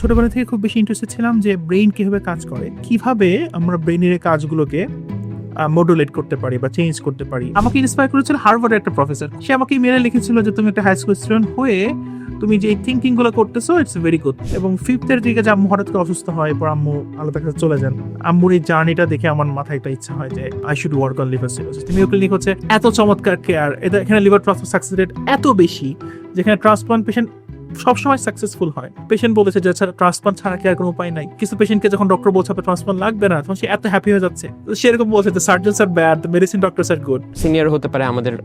ছোটবেলা থেকে খুব বেশি ইন্টারেস্টেড ছিলাম যে ব্রেইন কিভাবে কাজ করে, কিভাবে আমরা ব্রেইনের কাজগুলোকে মডুলেট করতে পারি বা চেঞ্জ করতে পারি। আমাকে ইন্সপায়ার করেছিল হার্ভার্ডের একটা প্রফেসর। সে আমাকে ইমেলে লিখেছিল যে তুমি একটা হাই স্কুল স্টুডেন্ট হয়ে তুমি যে থিঙ্কিং গুলো করতেছো ইটস ভেরি গুড। এবং ফিফথের দিকে যে আম্মু হঠাৎ করে অসুস্থ হয়, পর আম্মু আলাদা কাছে চলে যান। আম্মুর এই জার্নিটা দেখে আমার মাথায় একটা ইচ্ছা হয় যে I should work on liver cirrhosis. Mayo clinic হচ্ছে এত চমৎকার কেয়ার, এটা এখানে লিভার ট্রান্সপ্লান্ট সাকসেস রেট এত বেশি, যেখানে ট্রান্সপ্লান্ট পেশেন্ট সবসময় সাকসেসফুল হয়। পেশেন্ট বলেছে যে ট্রান্সপ্লান্ট ছাড়া কি আর কোনো উপায় নাই। কিছু পেশেন্টকে যখন ডক্টর বলছে ট্রান্সপ্লান্ট লাগবে না, তখন সে এত হ্যাপি হয়ে যাচ্ছে। সেরকম বলছে যে surgeons are bad, medicine doctors are good. Senior হতে পারে,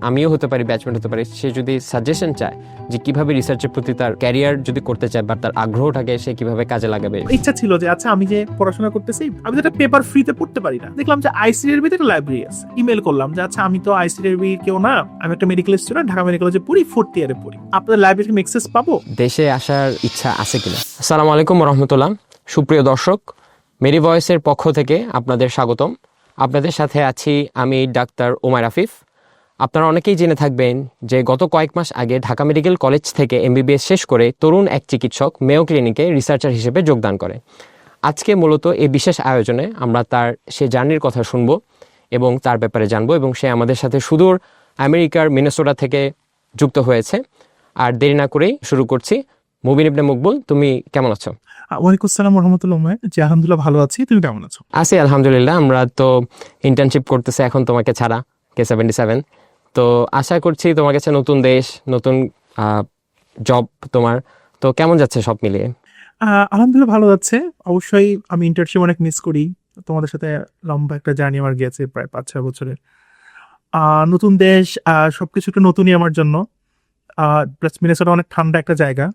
আমিও হতে পারি, ব্যাচমেট হতে পারে, সে যদি সাজেশন চায় যে কিভাবে রিসার্চের প্রতি তার ক্যারিয়ার যদি করতে চায় বা তার আগ্রহ থাকে, সে কিভাবে কাজে লাগাবে। ইচ্ছা ছিল যে আচ্ছা আমি যে পড়াশোনা করতেছি, আমি তো একটা পেপার ফ্রিতে পড়তে পারি না। দেখলাম যে আইসিডিআরবি তে একটা লাইব্রেরি আছে। ইমেল করলাম যে আচ্ছা আমি তো আইসিডিআরবি কেউ না, আমি একটা মেডিকেল স্টুডেন্ট, ঢাকা মেডিকেল কলেজে পড়ি, 4th ইয়ারে পড়ি, আপনাদের লাইব্রেরি অ্যাক্সেস পাবো? দেশে আসার ইচ্ছা আছে কিনা? আসসালামু আলাইকুম রহমতুল্লাহ। সুপ্রিয় দর্শক, মেরি ভয়েসের পক্ষ থেকে আপনাদের স্বাগতম। আপনাদের সাথে আছি আমি ডাক্তার ওমার আফিফ। আপনারা অনেকেই জেনে থাকবেন যে গত কয়েক মাস আগে ঢাকা মেডিকেল কলেজ থেকে এমবিবিএস শেষ করে তরুণ এক চিকিৎসক মেয়ো ক্লিনিকে রিসার্চার হিসেবে যোগদান করে। আজকে মূলত এই বিশেষ আয়োজনে আমরা তার সে জার্নির কথা শুনবো এবং তার ব্যাপারে জানবো, এবং সে আমাদের সাথে সুদূর আমেরিকার মিনেসোটা থেকে যুক্ত হয়েছে। আর দেরি না করেই শুরু করছি। মুবিন ইবনে মকবুল, তুমি কেমন আছো? ওয়ালাইকুম আসসালাম রহমতুল্লাহ। জি আলহামদুলিল্লাহ ভালো আছি, তুমি কেমন আছো? আছি আলহামদুলিল্লাহ। আমরা তো ইন্টার্নশিপ করতেছি এখন তোমাকে ছাড়া, K77। তো আশা করছি তোমার কাছে নতুন দেশ, নতুন জব তোমার। তো কেমন যাচ্ছে সব মিলিয়ে? আলহামদুলিল্লাহ ভালো যাচ্ছে। অবশ্যই আমি ইন্টার্নশিপ অনেক মিস করি। তোমাদের সাথে লম্বা একটা জার্নি আমার গেছে, প্রায় 5-6 বছরের। নতুন দেশ, সবকিছু একটু নতুনই আমার জন্য। প্লাস মিনেসোটা অনেক ঠান্ডা একটা জায়গা,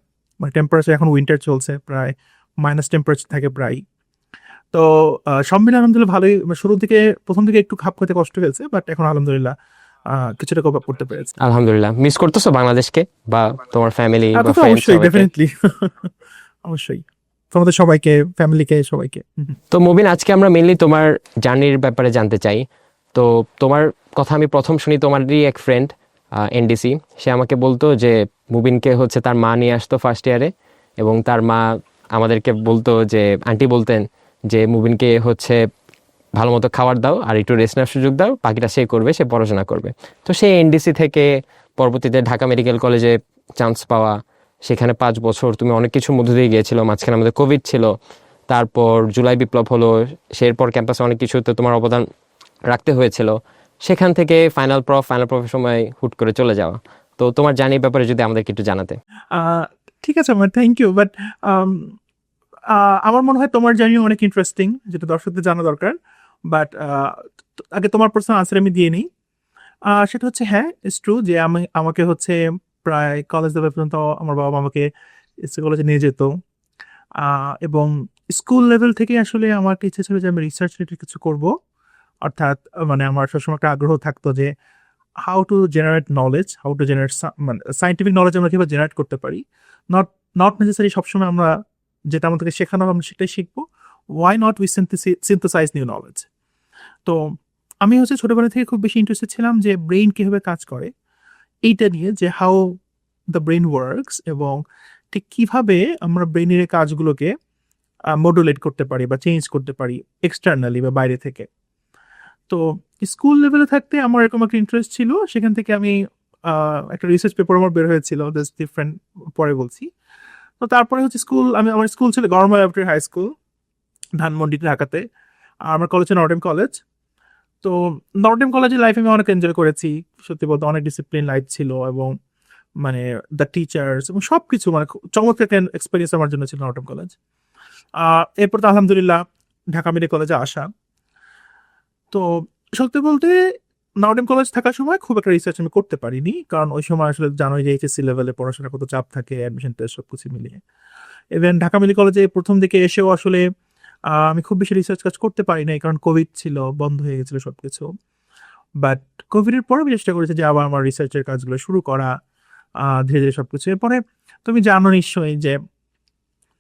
মানে টেম্পারেচার এখন উইন্টার চলছে, প্রায় মাইনাস টেম্পারেচার থাকে প্রায়। তো সব মিলে আলহামদুলিল্লাহ ভালোই। শুরুর দিকে প্রথম দিকে একটু খাপ খেতে কষ্ট হয়েছে, বাট এখন আলহামদুলিল্লাহ কিছুটা কভার করতে পেরেছি। আলহামদুলিল্লাহ। মিস করতেছো বাংলাদেশকে বা তোমার ফ্যামিলি বা তো ফ্রেন্ডস? অবশ্যই, ডেফিনেটলি অবশ্যই তোমাদের সবাইকে, ফ্যামিলিকে, সবাইকে। তো মুবিন, আজকে আমরা মেইনলি তোমার জার্নির ব্যাপারে জানতে চাই। তো তোমার কথা আমি প্রথম শুনি তোমারই এক ফ্রেন্ড এনডিসি, সে আমাকে বলতো যে মুবিনকে হচ্ছে তার মা নিয়ে আসতো ফার্স্ট ইয়ারে, এবং তার মা আমাদেরকে বলতো যে আন্টি বলতেন যে মুবিনকে হচ্ছে ভালো মতো খাবার দাও আর একটু রেস্ট নেওয়ার সুযোগ দাও, বাকিটা সে করবে, সে পড়াশোনা করবে। তো সেই এনডিসি থেকে পরবর্তীতে ঢাকা মেডিকেল কলেজে চান্স পাওয়া, সেখানে 5 বছর তুমি অনেক কিছুর মধ্যে দিয়ে গিয়েছিল। মাঝখানে আমাদের কোভিড ছিল, তারপর জুলাই বিপ্লব হলো, সেরপর ক্যাম্পাসে অনেক কিছুতে তোমার অবদান রাখতে হয়েছিল। সেখান থেকে ফাইনাল প্রফের সময় হুট করে চলে যাওয়া। তো তোমার জার্নির ব্যাপারে যদি আমাদেরকে একটু জানাতে। ঠিক আছে আমার, থ্যাংক ইউ। বাট আমার মনে হয় তোমার জার্নি অনেক ইন্টারেস্টিং, যেটা দর্শকদের জানা দরকার। বাট আগে তোমার পার্সোনাল আনসার আমি দিয়ে নিই। সেটা হচ্ছে হ্যাঁ, ইটস ট্রু যে আমাকে হচ্ছে প্রায় কলেজ লেভেল পর্যন্ত আমার বাবা আমাকে কলেজে নিয়ে যেত। এবং স্কুল লেভেল থেকে আসলে আমার ইচ্ছে ছিল যে আমি রিসার্চ রিলেটেড কিছু করব। অর্থাৎ মানে আমার সবসময় একটা আগ্রহ থাকতো যে how to generate knowledge, how to generate মানে সাইন্টিফিক নলেজ আমরা কীভাবে জেনারেট করতে পারি। নট নেসেসারি সবসময় আমরা যেটা আমাদেরকে শেখানো হবে আমরা সেটাই শিখবো। Why not we synthesize new knowledge. তো আমি হচ্ছে ছোটবেলা থেকে খুব বেশি ইন্টারেস্টেড ছিলাম যে ব্রেইন কীভাবে কাজ করে এইটা নিয়ে, যে হাউ দ্য ব্রেইন ওয়ার্কস, এবং ঠিক কীভাবে আমরা ব্রেইনের কাজগুলোকে মডুলেট করতে পারি বা চেঞ্জ করতে পারি এক্সটার্নালি বা বাইরে থেকে। তো স্কুল লেভেলে থাকতে আমার এরকম একটা ইন্টারেস্ট ছিল, সেখান থেকে আমি একটা রিসার্চ পেপার আমার বের হয়েছিল, দ্যাটস ডিফারেন্ট, পরে বলছি। তো তারপরে হচ্ছে আমার স্কুল ছিল government laboratory high school, Dhanmondi, ঢাকাতে। আর আমার কলেজ হচ্ছে নর্ডেম কলেজ। তো নর্ডেম কলেজের লাইফ আমি অনেক এনজয় করেছি, সত্যি বলতে অনেক ডিসিপ্লিন লাইফ ছিল, এবং মানে দ্য টিচার্স এবং সব কিছু মানে চমৎকার একটা এক্সপিরিয়েন্স আমার জন্য ছিল নর্ডেম কলেজ। এরপর তো আলহামদুলিল্লাহ ঢাকা মেডিকেল কলেজে আসা। তো সত্যি বলতে নর্ডেম কলেজ থাকার সময় খুব একটা রিসার্চ আমি করতে পারিনি, কারণ ওই সময় আসলে জানোই যে এইচএসসি লেভেলে পড়াশোনা কত চাপ থাকে, অ্যাডমিশন টেস্ট সব কিছু মিলিয়ে। ইভেন ঢাকা মেডিকেল কলেজে প্রথম দিকে এসেও আসলে আমি খুব বেশি রিসার্চ কাজ করতে পারি নাই, কারণ কোভিড ছিল, বন্ধ হয়ে গেছিলো সব কিছু। বাট কোভিডের পরে আমি চেষ্টা করেছি যে আবার আমার রিসার্চের কাজগুলো শুরু করা, ধীরে ধীরে সব কিছু। এরপরে তুমি জানো নিশ্চয়ই যে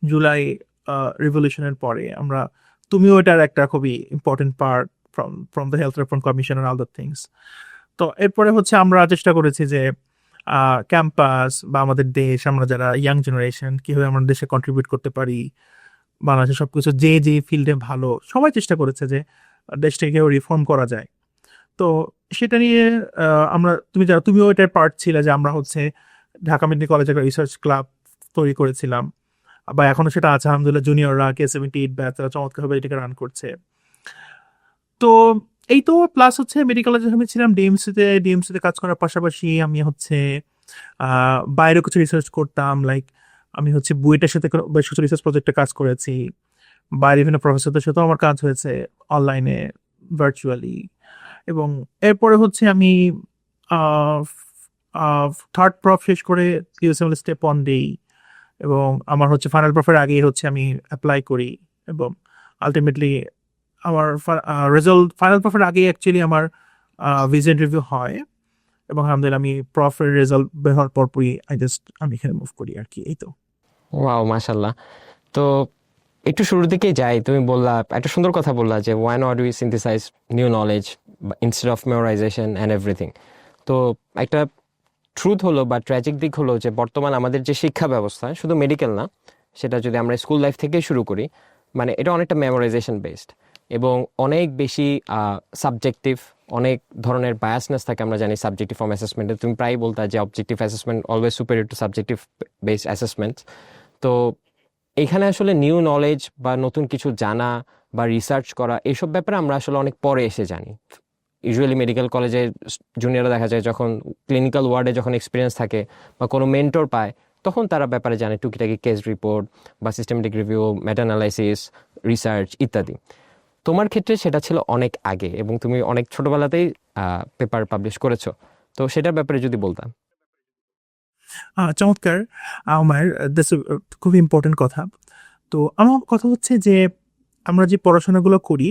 জুলাই রিভলিউশনের পরে তুমিও এটার একটা খুবই important part from the health reform commission and all the things. তো এরপরে হচ্ছে আমরা চেষ্টা করেছি যে ক্যাম্পাস বা আমাদের দেশ, আমরা যারা ইয়াং জেনারেশন কীভাবে আমরা দেশে কন্ট্রিবিউট করতে পারি, বাংলাদেশে সব কিছু যে যে ফিল্ডে ভালো, সবাই চেষ্টা করেছে যে দেশটাকে রিফর্ম করা যায়। তো সেটা নিয়ে তুমিও এটার পার্ট ছিলে যে আমরা হচ্ছে ঢাকা মেডিকেল কলেজে একটা রিসার্চ ক্লাব তৈরি করেছিলাম, বা এখনো সেটা আছে আলহামদুলিল্লাহ। জুনিয়ররা K78 ব্যাচ তারা চমৎকারভাবে এটাকে রান করছে। তো এই তো প্লাস হচ্ছে মেডিকেল কলেজে আমি ছিলাম ডিএমসিতে কাজ করার পাশাপাশি আমি হচ্ছে বাইরেও কিছু রিসার্চ করতাম। লাইক আমি হচ্ছে বুয়েটের সাথে বেশ কিছু রিসার্চ প্রজেক্টে কাজ করেছি, বাইরে বিভিন্ন প্রফেসরদের সাথেও আমার কাজ হয়েছে অনলাইনে, ভার্চুয়ালি। এবং এরপরে হচ্ছে আমি থার্ড প্রফ শেষ করে ইউএসএমএল স্টেপ 1 দেই, এবং আমার হচ্ছে ফাইনাল প্রফের আগেই হচ্ছে আমি অ্যাপ্লাই করি, এবং আলটিমেটলি আমার ফাইনাল প্রফের আগেই অ্যাকচুয়ালি আমার ভিসা ইন্টারভিউ হয়, এবং আলহামদুলিল্লাহ আমি প্রফের রেজাল্ট বের হওয়ার পরপরই আমি এখানে মুভ করি আর কি। এই তো। ওয়াও, মাশাল্লাহ। তো একটু শুরুর দিকে যাই, তুমি বললা একটা সুন্দর কথা বললা যে why not we synthesize new knowledge instead of memorization and everything. তো একটা ট্রুথ হলো বা ট্র্যাজিক দিক হলো যে বর্তমান আমাদের যে শিক্ষা ব্যবস্থা, শুধু মেডিকেল না, সেটা যদি আমরা স্কুল লাইফ থেকে শুরু করি, মানে এটা অনেকটা মেমোরাইজেশন বেসড এবং অনেক বেশি সাবজেক্টিভ, অনেক ধরনের বায়াসনেস থাকে। আমরা জানি সাবজেক্টিভ ফর্ম অ্যাসেসমেন্টে তুমি প্রায়ই বলতা যে objective assessment always superior to subjective based assessment. তো এখানে আসলে নিউ নলেজ বা নতুন কিছু জানা বা রিসার্চ করা এইসব ব্যাপারে আমরা আসলে অনেক পরে এসে জানি। ইউজুয়ালি মেডিকেল কলেজে জুনিয়ররা দেখা যায় যখন ক্লিনিক্যাল ওয়ার্ডে যখন এক্সপিরিয়েন্স থাকে বা কোনো মেন্টর পায়, তখন তারা ব্যাপারে জানে টুকিটাকি কেস রিপোর্ট বা systematic review, meta analysis, research ইত্যাদি। তোমার ক্ষেত্রে সেটা ছিল অনেক আগে এবং তুমি অনেক ছোটবেলাতেই পেপার পাবলিশ করেছো। তো সেটার ব্যাপারে যদি বলতাম। চমৎকার। আমার খুব ইম্পর্টেন্ট কথা। তো আমার কথা হচ্ছে যে আমরা যে পড়াশোনাগুলো করি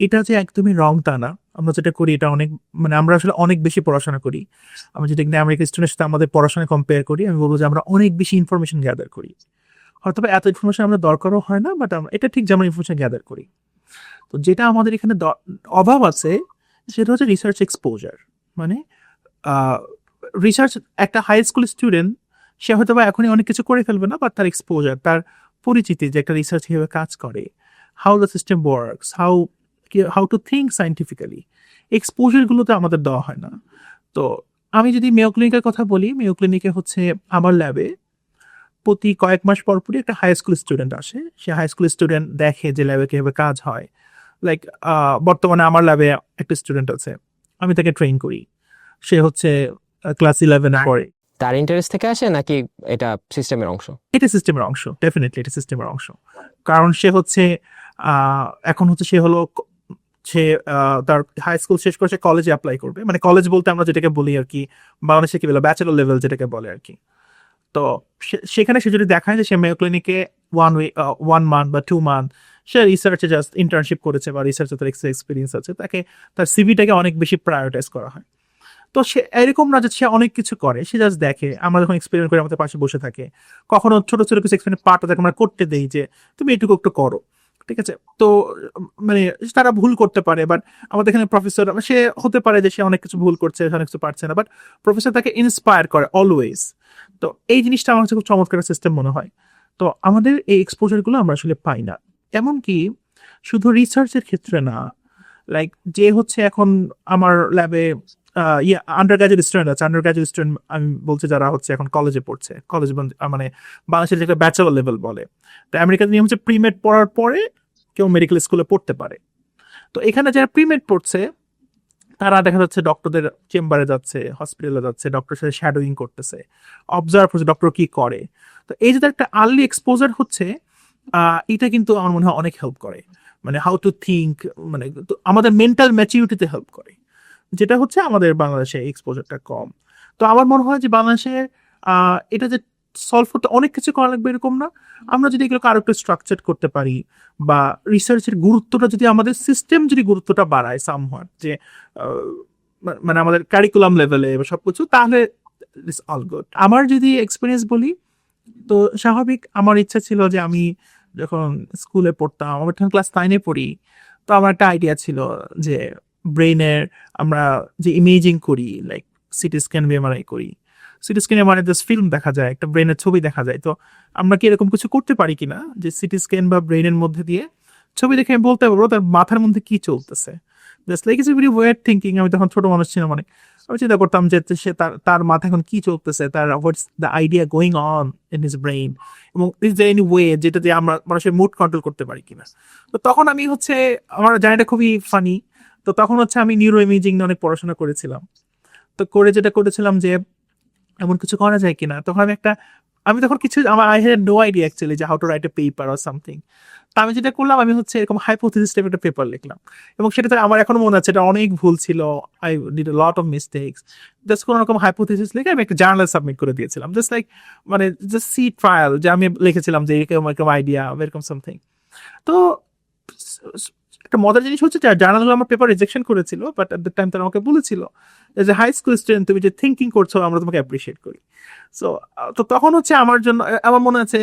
এটা যে একদমই রং তা না। আমরা যেটা করি এটা আমরা আসলে অনেক বেশি পড়াশোনা করি। আমরা যদি আমেরিকান স্টুডেন্টের সাথে আমাদের পড়াশোনা কম্পেয়ার করি, আমি বলবো যে আমরা অনেক বেশি ইনফরমেশন গ্যাদার করি। হয়তো এত ইনফরমেশন আমরা দরকারও হয় না, বাট এটা ঠিক যে আমরা ইনফরমেশন গ্যাদার করি। তো যেটা আমাদের এখানে অভাব আছে সেটা হচ্ছে রিসার্চ এক্সপোজার। মানে রিসার্চ একটা হাই স্কুল স্টুডেন্ট সে হয়তো বা এখনই অনেক কিছু করে ফেলবে না, বাট তার এক্সপোজার, তার পরিচিতি যে একটা রিসার্চ কীভাবে কাজ করে, how the system works, how to think scientifically, এক্সপোজারগুলোতে আমাদের দেওয়া হয় না। তো আমি যদি মেয়ো ক্লিনিকের কথা বলি, মেয়ো ক্লিনিকে হচ্ছে আমার ল্যাবে প্রতি কয়েক মাস পরপরই একটা হাই স্কুল স্টুডেন্ট আসে। সে হাই স্কুল স্টুডেন্ট দেখে যে ল্যাবে কীভাবে কাজ হয়। লাইক বর্তমানে আমার ল্যাবে একটা স্টুডেন্ট আছে, আমি তাকে ট্রেন করি। সে হচ্ছে ক্লাস 11 পড়ে। তার ইন্টারেস্ট থেকে আসে নাকি এটা সিস্টেমের অংশ? এটা সিস্টেমের অংশ, ডেফিনেটলি এটা সিস্টেমের অংশ। কারণ সে হচ্ছে এখন হচ্ছে সে তার হাই স্কুল শেষ করে সে কলেজে অ্যাপ্লাই করবে। মানে কলেজ বলতে আমরা যেটাকে বলি আর কি, বাংলাদেশে কি বলে ব্যাচেলর লেভেল যেটাকে বলে আর কি। তো সেখানে সে যদি দেখায় যে সে মেয়ো ক্লিনিকে 1 মান্থ বা 2 মান্থ সে রিসার্চে জাস্ট ইন্টার্নশিপ করেছে বা রিসার্চে তার এক্সপিরিয়েন্স আছে, তার সিভিটাকে অনেক বেশি প্রায়োরিটাইজ করা হয়। তো সে এরকম না যে সে অনেক কিছু করে, সে জাস্ট দেখে। আমরা যখন এক্সপেরিমেন্ট করে আমাদের পাশে বসে থাকে, কখনো ছোট ছোট কিছু এক্সপেরিমেন্ট পার্টটা আমরা করতে দেই যে তুমি এটুকু একটু করো, ঠিক আছে। তো মানে তারা ভুল করতে পারে, বাট আমাদের এখানে প্রফেসর, সে হতে পারে যে সে অনেক কিছু ভুল করছে, অনেক কিছু পারছে না, বাট প্রফেসর তাকে ইন্সপায়ার করে অলওয়েজ। তো এই জিনিসটা আমার কাছে খুব চমৎকার সিস্টেম মনে হয়। তো আমাদের এই এক্সপোজারগুলো আমরা আসলে পাই না। এমনকি শুধু রিসার্চের ক্ষেত্রে না, লাইক যে হচ্ছে এখন আমার ল্যাবে আন্ডার গ্রাজুয়েট স্টুডেন্ট আছে, আন্ডার গ্রাজুয়েট স্টুডেন্ট আমি বলছি যারা হচ্ছে এখন কলেজে পড়ছে, কলেজ মানে বাংলাদেশের যেটা ব্যাচেলর লেভেল বলে। তো আমেরিকার নিয়ম হচ্ছে প্রিমেড পড়ার পরে কেউ মেডিকেল স্কুলে পড়তে পারে। তো এখানে যারা প্রিমেড পড়ছে তারা দেখা যাচ্ছে ডক্টরদের চেম্বারে যাচ্ছে, হসপিটালে যাচ্ছে, ডক্টরের সাথে শ্যাডোয়িং করতেছে, অবজার্ভ করছে ডক্টর কি করে। তো এই যে একটা আর্লি এক্সপোজার হচ্ছে, এটা কিন্তু আমার মনে হয় অনেক হেল্প করে। মানে হাউ টু থিঙ্ক, মানে আমাদের মেন্টাল ম্যাচিউরিটিতে হেল্প করে, যেটা হচ্ছে আমাদের বাংলাদেশে এক্সপোজারটা কম। তো আমার মনে হয় যে বাংলাদেশে এটা যে সলভ করতে অনেক কিছু করা লাগবে এরকম না। আমরা যদি এগুলোকে আরো একটু স্ট্রাকচার করতে পারি, বা রিসার্চের গুরুত্বটা যদি আমাদের সিস্টেম যদি গুরুত্বটা বাড়ায় সামহাট, যে মানে আমাদের কারিকুলাম লেভেলে বা সবকিছু, তাহলে ইটস অল গুড। আমার যদি এক্সপিরিয়েন্স বলি, তো স্বাভাবিক আমার ইচ্ছা ছিল যে আমি যখন স্কুলে পড়তাম, আমার যখন ক্লাস 9-এ পড়ি, তো আমার একটা আইডিয়া ছিল যে ব্রেইনের আমরা যে ইমেজিং করি, লাইক সিটি স্ক্যান, এমআরআই করি, সিটি স্ক্যানে মানে জাস্ট ফিল্ম দেখা যায়, একটা ব্রেনের ছবি দেখা যায়। তো আমরা কি এরকম কিছু করতে পারি কিনা যে সিটি স্ক্যান বা ব্রেনের মধ্যে দিয়ে ছবি দেখে আমি বলতে পারবো তার মাথার মধ্যে কি চলতেছে। Just like it's very ওয়েড thinking. আমি তখন ছোট মানুষ ছিলাম অনেক, আমি চিন্তা করতাম যে সে তার তার মাথায় এখন কি চলতেছে, তার what's the idea going on in his brain, এবং ইজ দ্য এনি ওয়ে যেটা দিয়ে আমরা মানুষের মুড কন্ট্রোল করতে পারি কিনা। তো তখন আমি হচ্ছে, আমার জার্নিটা খুবই ফানি। তো তখন হচ্ছে আমি নিউরো ইমেজিং নিয়ে অনেক পড়াশোনা করেছিলাম। তো করে যেটা করেছিলাম যে এমন কিছু করা যায় কিনা, তখন আমি তখন কিছু, আমার I had no idea actually যে how to write a paper or something. তা আমি যেটা করলাম, আমি হচ্ছে এরকম হাইপোথিসিস টাইপের একটা পেপার লিখলাম, এবং সেটাতে আমার এখনো মনে আছে এটা অনেক ভুল ছিল। I did A lot of mistakes. Just কোনো রকম হাইপোথিসিস লিখে আমি একটা জার্নাল সাবমিট করে দিয়েছিলাম, জাস্ট লাইক মানে জাস্ট সি ট্রায়াল, যে আমি লিখেছিলাম যে এরকম এরকম আইডিয়া এরকম সামথিং। তো একটা মজার জিনিস হচ্ছে যে জার্নালগুলো আমার পেপার রিজেকশন করেছিল, বাট অ্যাট দ্য টাইম তারা আমাকে বলেছিল যে হাই স্কুল স্টুডেন্ট, তুমি যে থিঙ্কিং করছো আমরা তোমাকে অ্যাপ্রিসিয়েট করি। সো তো তখন হচ্ছে আমার জন্য, আমার মনে আছে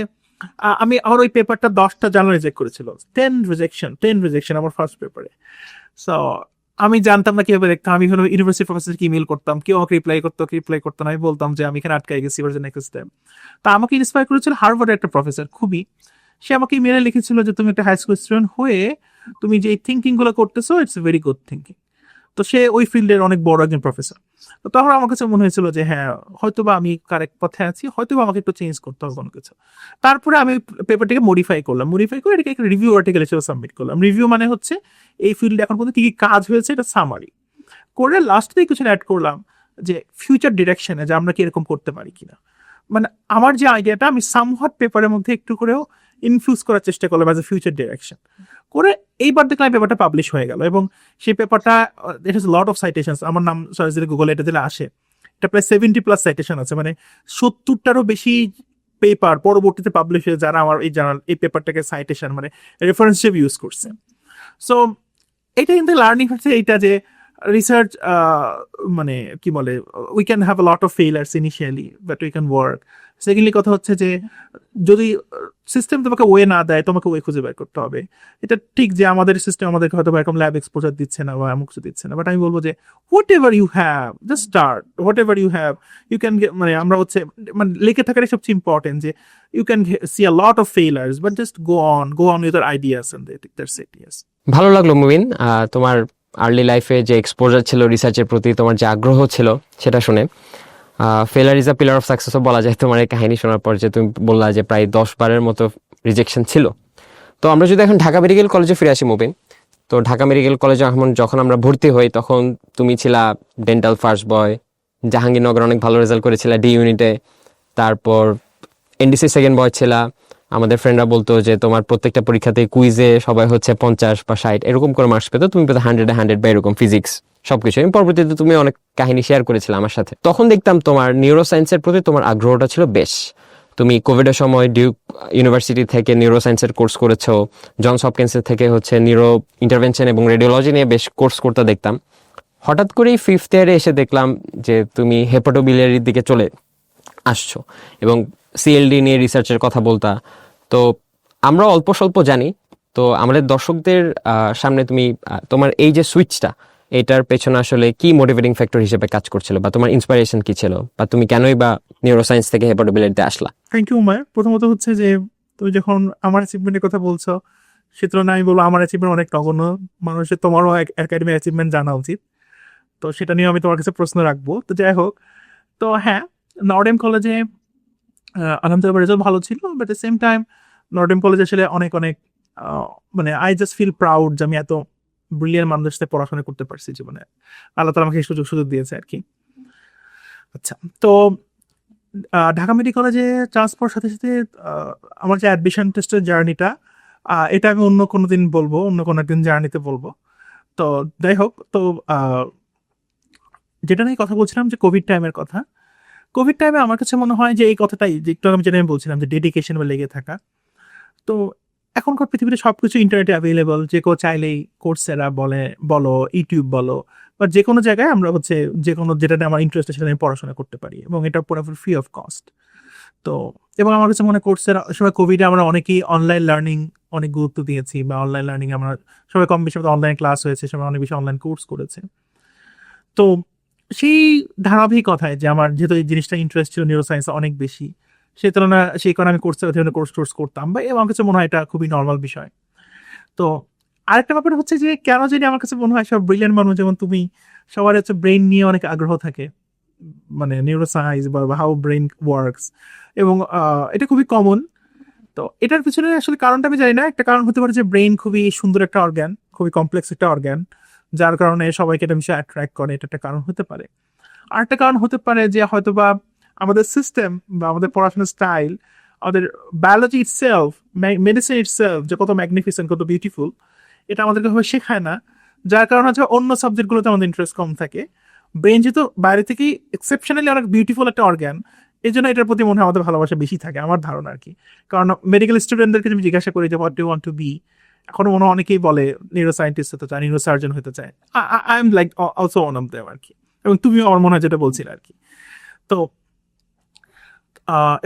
আমার ওই পেপারটা 10টা জার্নাল রিজেক্ট করেছিল, 10 রিজেকশন আমার ফার্স্ট পেপারে। সো আমি জানতাম না কিভাবে দেখতাম, আমি ইউনিভার্সিটি প্রফেসরকে ইমেল করতাম, কেউ আমাকে রিপ্লাই করতো না। আমি বলতাম যে আমি এখানে আটকাই গেছি, নেক্সট স্টেপ। তা আমাকে ইন্সপায়ার করেছিল হার্ভার্ডের একটা প্রফেসর, খুবই, সে আমাকে ইমেলে লিখেছিল যে তুমি একটা হাই স্কুল স্টুডেন্ট হয়ে তুমি যে থিঙ্কিং গুলো করতেছো ইটস ভেরি গুড থিঙ্কিং। তো সে ওই ফিল্ডের অনেক বড় একজন প্রফেসর। তো তখন আমার কাছে মনে হয়েছিল যে হ্যাঁ, হয়তোবা আমি কারেক্ট পথে আছি, হয়তোবা আমাকে একটু চেঞ্জ করতে হবে কোনো কিছু। তারপরে আমি পেপারটিকে মডিফাই করে এটাকে একটা রিভিউ আর্টিকেল হিসেবে সাবমিট করলাম। রিভিউ মানে হচ্ছে এই ফিল্ডে এখন পর্যন্ত কি কি কাজ হয়েছে এটা সামারি করে লাস্টে কিছু অ্যাড করলাম যে ফিউচার ডিরেকশনে যে আমরা কি এরকম করতে পারি কিনা। মানে আমার যে আইডিয়াটা আমি সামহাট পেপারের মধ্যে একটু করেও ইনফিউজ করার চেষ্টা করলাম অ্যাজ এ ফিউচার ডিরেকশন করে। এইবার দেখলাম পেপারটা পাবলিশ হয়ে গেল, এবং সেই পেপারটা it has lot of citation. আমার নাম সরাসরি গুগলে এটা দিলে আসে, এটা প্রায় 70+ সাইটেশন আছে, মানে 70টারও বেশি পেপার পরবর্তীতে পাবলিশ হয়ে যারা আমার এই জার্নাল এই পেপারটাকে সাইটেশন মানে রেফারেন্স হিসেবে ইউজ করছে। সো এটা কিন্তু লার্নিং হচ্ছে এইটা যে রিসার্চ মানে কি বলে, we can have a lot of ফেইলার্স initially but we can work. Secondly কথা হচ্ছে যে যদি সিস্টেম তোমাকে ওয়ে না দেয় তোমাকে ওয়ে খুঁজে বের করতে হবে। এটা ঠিক যে আমাদের সিস্টেম আমাদেরকে হয়তো এরকম ল্যাব এক্সপোজার দিচ্ছে না বা এমন কিছু দিচ্ছে না, বাট আমি বলবো যে whatever you have just start, whatever you have you can get. মানে আমরা হচ্ছে মানে লেগে থাকাটাই সবচেয়ে ইম্পর্টেন্ট, যে you can see a lot of failures but just go on with your ideas and that's it. Yes, ভালো লাগলো মুবিন, তোমার আর্লি লাইফে যে এক্সপোজার ছিল রিসার্চের প্রতি, তোমার যে আগ্রহ ছিল সেটা শুনে। Failure is a pillar of সাকসেসও বলা যায় তোমার এই কাহিনী শোনার পর, যে তুমি বললা যে প্রায় 10 বারের মতো রিজেকশন ছিল। তো আমরা যদি এখন ঢাকা মেডিকেল কলেজে ফিরে আসি মুবিন, তো ঢাকা মেডিকেল কলেজে যখন আমরা ভর্তি হই তখন তুমি ছিলা ডেন্টাল ফার্স্ট বয়, জাহাঙ্গীরনগর অনেক ভালো রেজাল্ট করেছিলা ডি ইউনিটে, তারপর এনডিসি সেকেন্ড বয় ছিলা। আমাদের ফ্রেন্ডরা বলতো যে তোমার প্রত্যেকটা পরীক্ষাতে কুইজে সবাই হচ্ছে 50 বা 60 এরকম করে মার্কস পেতো, তুমি পেতো 100 বা এরকম ফিজিক্স সবকিছু। এবং পরবর্তীতে তুমি অনেক কাহিনী শেয়ার করেছিলে আমার সাথে। তখন দেখতাম তোমার নিউরো সায়েন্সের প্রতি তোমার আগ্রহটা ছিল বেশ। তুমি কোভিডের সময় ডিউক ইউনিভার্সিটি থেকে নিউরো সায়েন্সের কোর্স করেছো, জনস হপকিন্সের থেকে হচ্ছে নিউরো ইন্টারভেনশন এবং রেডিওলজি নিয়ে বেশ কোর্স করতে দেখতাম। হঠাৎ করেই 5th ইয়ারে এসে দেখলাম যে তুমি হেপাটোবিলিয়ারির দিকে চলে আসছো এবং সিএলডি নিয়ে রিসার্চের কথা বলতা। তো আমরা অল্প স্বল্প জানি, তো আমাদের দর্শকদের সামনে তুমি তোমার এই যে সুইচটা, এটার পেছনে আসলে কি মোটিভেটিং ফ্যাক্টর হিসেবে কাজ করছিল, বা তোমার ইন্সপিরেশন কি ছিল, বা তুমি কেনই বা নিউরোসায়েন্স থেকে হেপাটোবিলিটিতে আসলা? Thank you Umay. প্রথমত হচ্ছে যে তুমি যখন আমার অ্যাচিভমেন্টের কথা বলছো সে তুলনায় আমি বলবো আমার অ্যাচিভমেন্ট অনেক নগণ্য। মানুষের তোমারও একাডেমিক অ্যাচিভমেন্ট জানা উচিত, তো সেটা নিয়ে আমি তোমার কাছে প্রশ্ন রাখবো। তো যাই হোক, তো হ্যাঁ, নর্ডেম কলেজে আলহামদুলিল্লাহ রেজাল্ট ভালো ছিল, বাট দ্য সেম টাইম নর্ডেম কলেজে আসলে অনেক মানে আই জাস্ট ফিল প্রাউড যে আমি এত ব্রিলিয়ান্ট মানুষের সাথে পড়াশোনা করতে পারছি জীবনে। আল্লাহ তাআলা আমাকে এই সুযোগ দিয়েছে আর কি। আচ্ছা, তো ঢাকা মেডিকেল কলেজে চান্স পাওয়ার সাথে সাথে আমার যে অ্যাডমিশন টেস্টের জার্নিটা, এটা আমি অন্য কোনো দিন বলবো, অন্য কোনো একদিন জার্নিতে বলবো। তো যাই হোক, তো যেটা নিয়ে কথা বলছিলাম যে কোভিড টাইমের কথা, কোভিড টাইমে আমার কাছে মনে হয় যে এই কথাটাই যে একটু আমি যেটা আমি বলছিলাম যে ডেডিকেশন বা লেগে থাকা। তো এখনকার পৃথিবীতে সবকিছু ইন্টারনেটে অ্যাভেলেবল, যে কেউ চাইলেই কোর্সেরা বলো ইউটিউব বলো বা যে কোনো জায়গায় আমরা হচ্ছে যে কোনো যেটাতে আমার ইন্টারেস্ট সেটা আমি পড়াশোনা করতে পারি, এবং এটা পুরোপুরি ফ্রি অফ কস্ট। তো এবং আমার কাছে মনে কোর্সের সময় কোভিডে আমরা অনেকেই অনলাইন লার্নিং অনেক গুরুত্ব দিয়েছি, বা অনলাইন লার্নিং আমরা সবাই কম বেশি অনলাইন ক্লাস হয়েছে, সবাই অনেক বেশি অনলাইন কোর্স করেছে। তো সেই ধারাবাহিকতায় যে আমার যেহেতু এই জিনিসটা ইন্টারেস্ট ছিল নিউরো সায়েন্স অনেক বেশি, সেই তুলনায় সেই কারণে আমি কোর্স করতাম, বা আমার কাছে মনে হয় এটা খুবই নর্মাল বিষয়। তো আরেকটা ব্যাপার হচ্ছে যে কেন জানি আমার কাছে মনে হয় সব ব্রিলিয়ান্ট মানুষ যেমন তুমি, সবার হচ্ছে ব্রেন নিয়ে অনেক আগ্রহ থাকে, মানে নিউরো সায়েন্স বা হাউ ব্রেন ওয়ার্কস, এবং এটা খুবই কমন। তো এটার পিছনে আসলে কারণটা আমি জানি না, একটা কারণ হতে পারে যে ব্রেন খুবই সুন্দর একটা অর্গান, খুবই কমপ্লেক্স একটা অর্গান, যার কারণে সবাইকে এটা বিষয়ে অ্যাট্রাক্ট করে, এটা একটা কারণ হতে পারে। আরেকটা কারণ হতে পারে যে হয়তোবা আমাদের সিস্টেম বা আমাদের পড়াশোনার স্টাইল, আমাদের বায়োলজি ইটসেলফ, মেডিসিন ইটসেলফ যে কত ম্যাগনিফিসেন্ট, কত বিউটিফুল, এটা আমাদেরকে ভাবে শেখায় না, যার কারণে হচ্ছে অন্য সাবজেক্টগুলোতে আমাদের ইন্টারেস্ট কম থাকে। ব্রেন যেহেতু বাইরে থেকেই এক্সেপশনালি অনেক বিউটিফুল একটা অর্গান, এই জন্য এটার প্রতি মনে হয় আমাদের ভালোবাসা বেশি থাকে, আমার ধারণা আর কি। কারণ মেডিকেল স্টুডেন্টদেরকে যদি জিজ্ঞাসা করি যে what do want to be, এখনো মনে হয় অনেকেই বলে নিউরো সায়েন্টিস্ট হতে চায়, নিউরো সার্জন হতে চায়। I am like also one of them আর কি, এবং তুমিও আমার মনে হয় যেটা বলছিলে আর কি। তো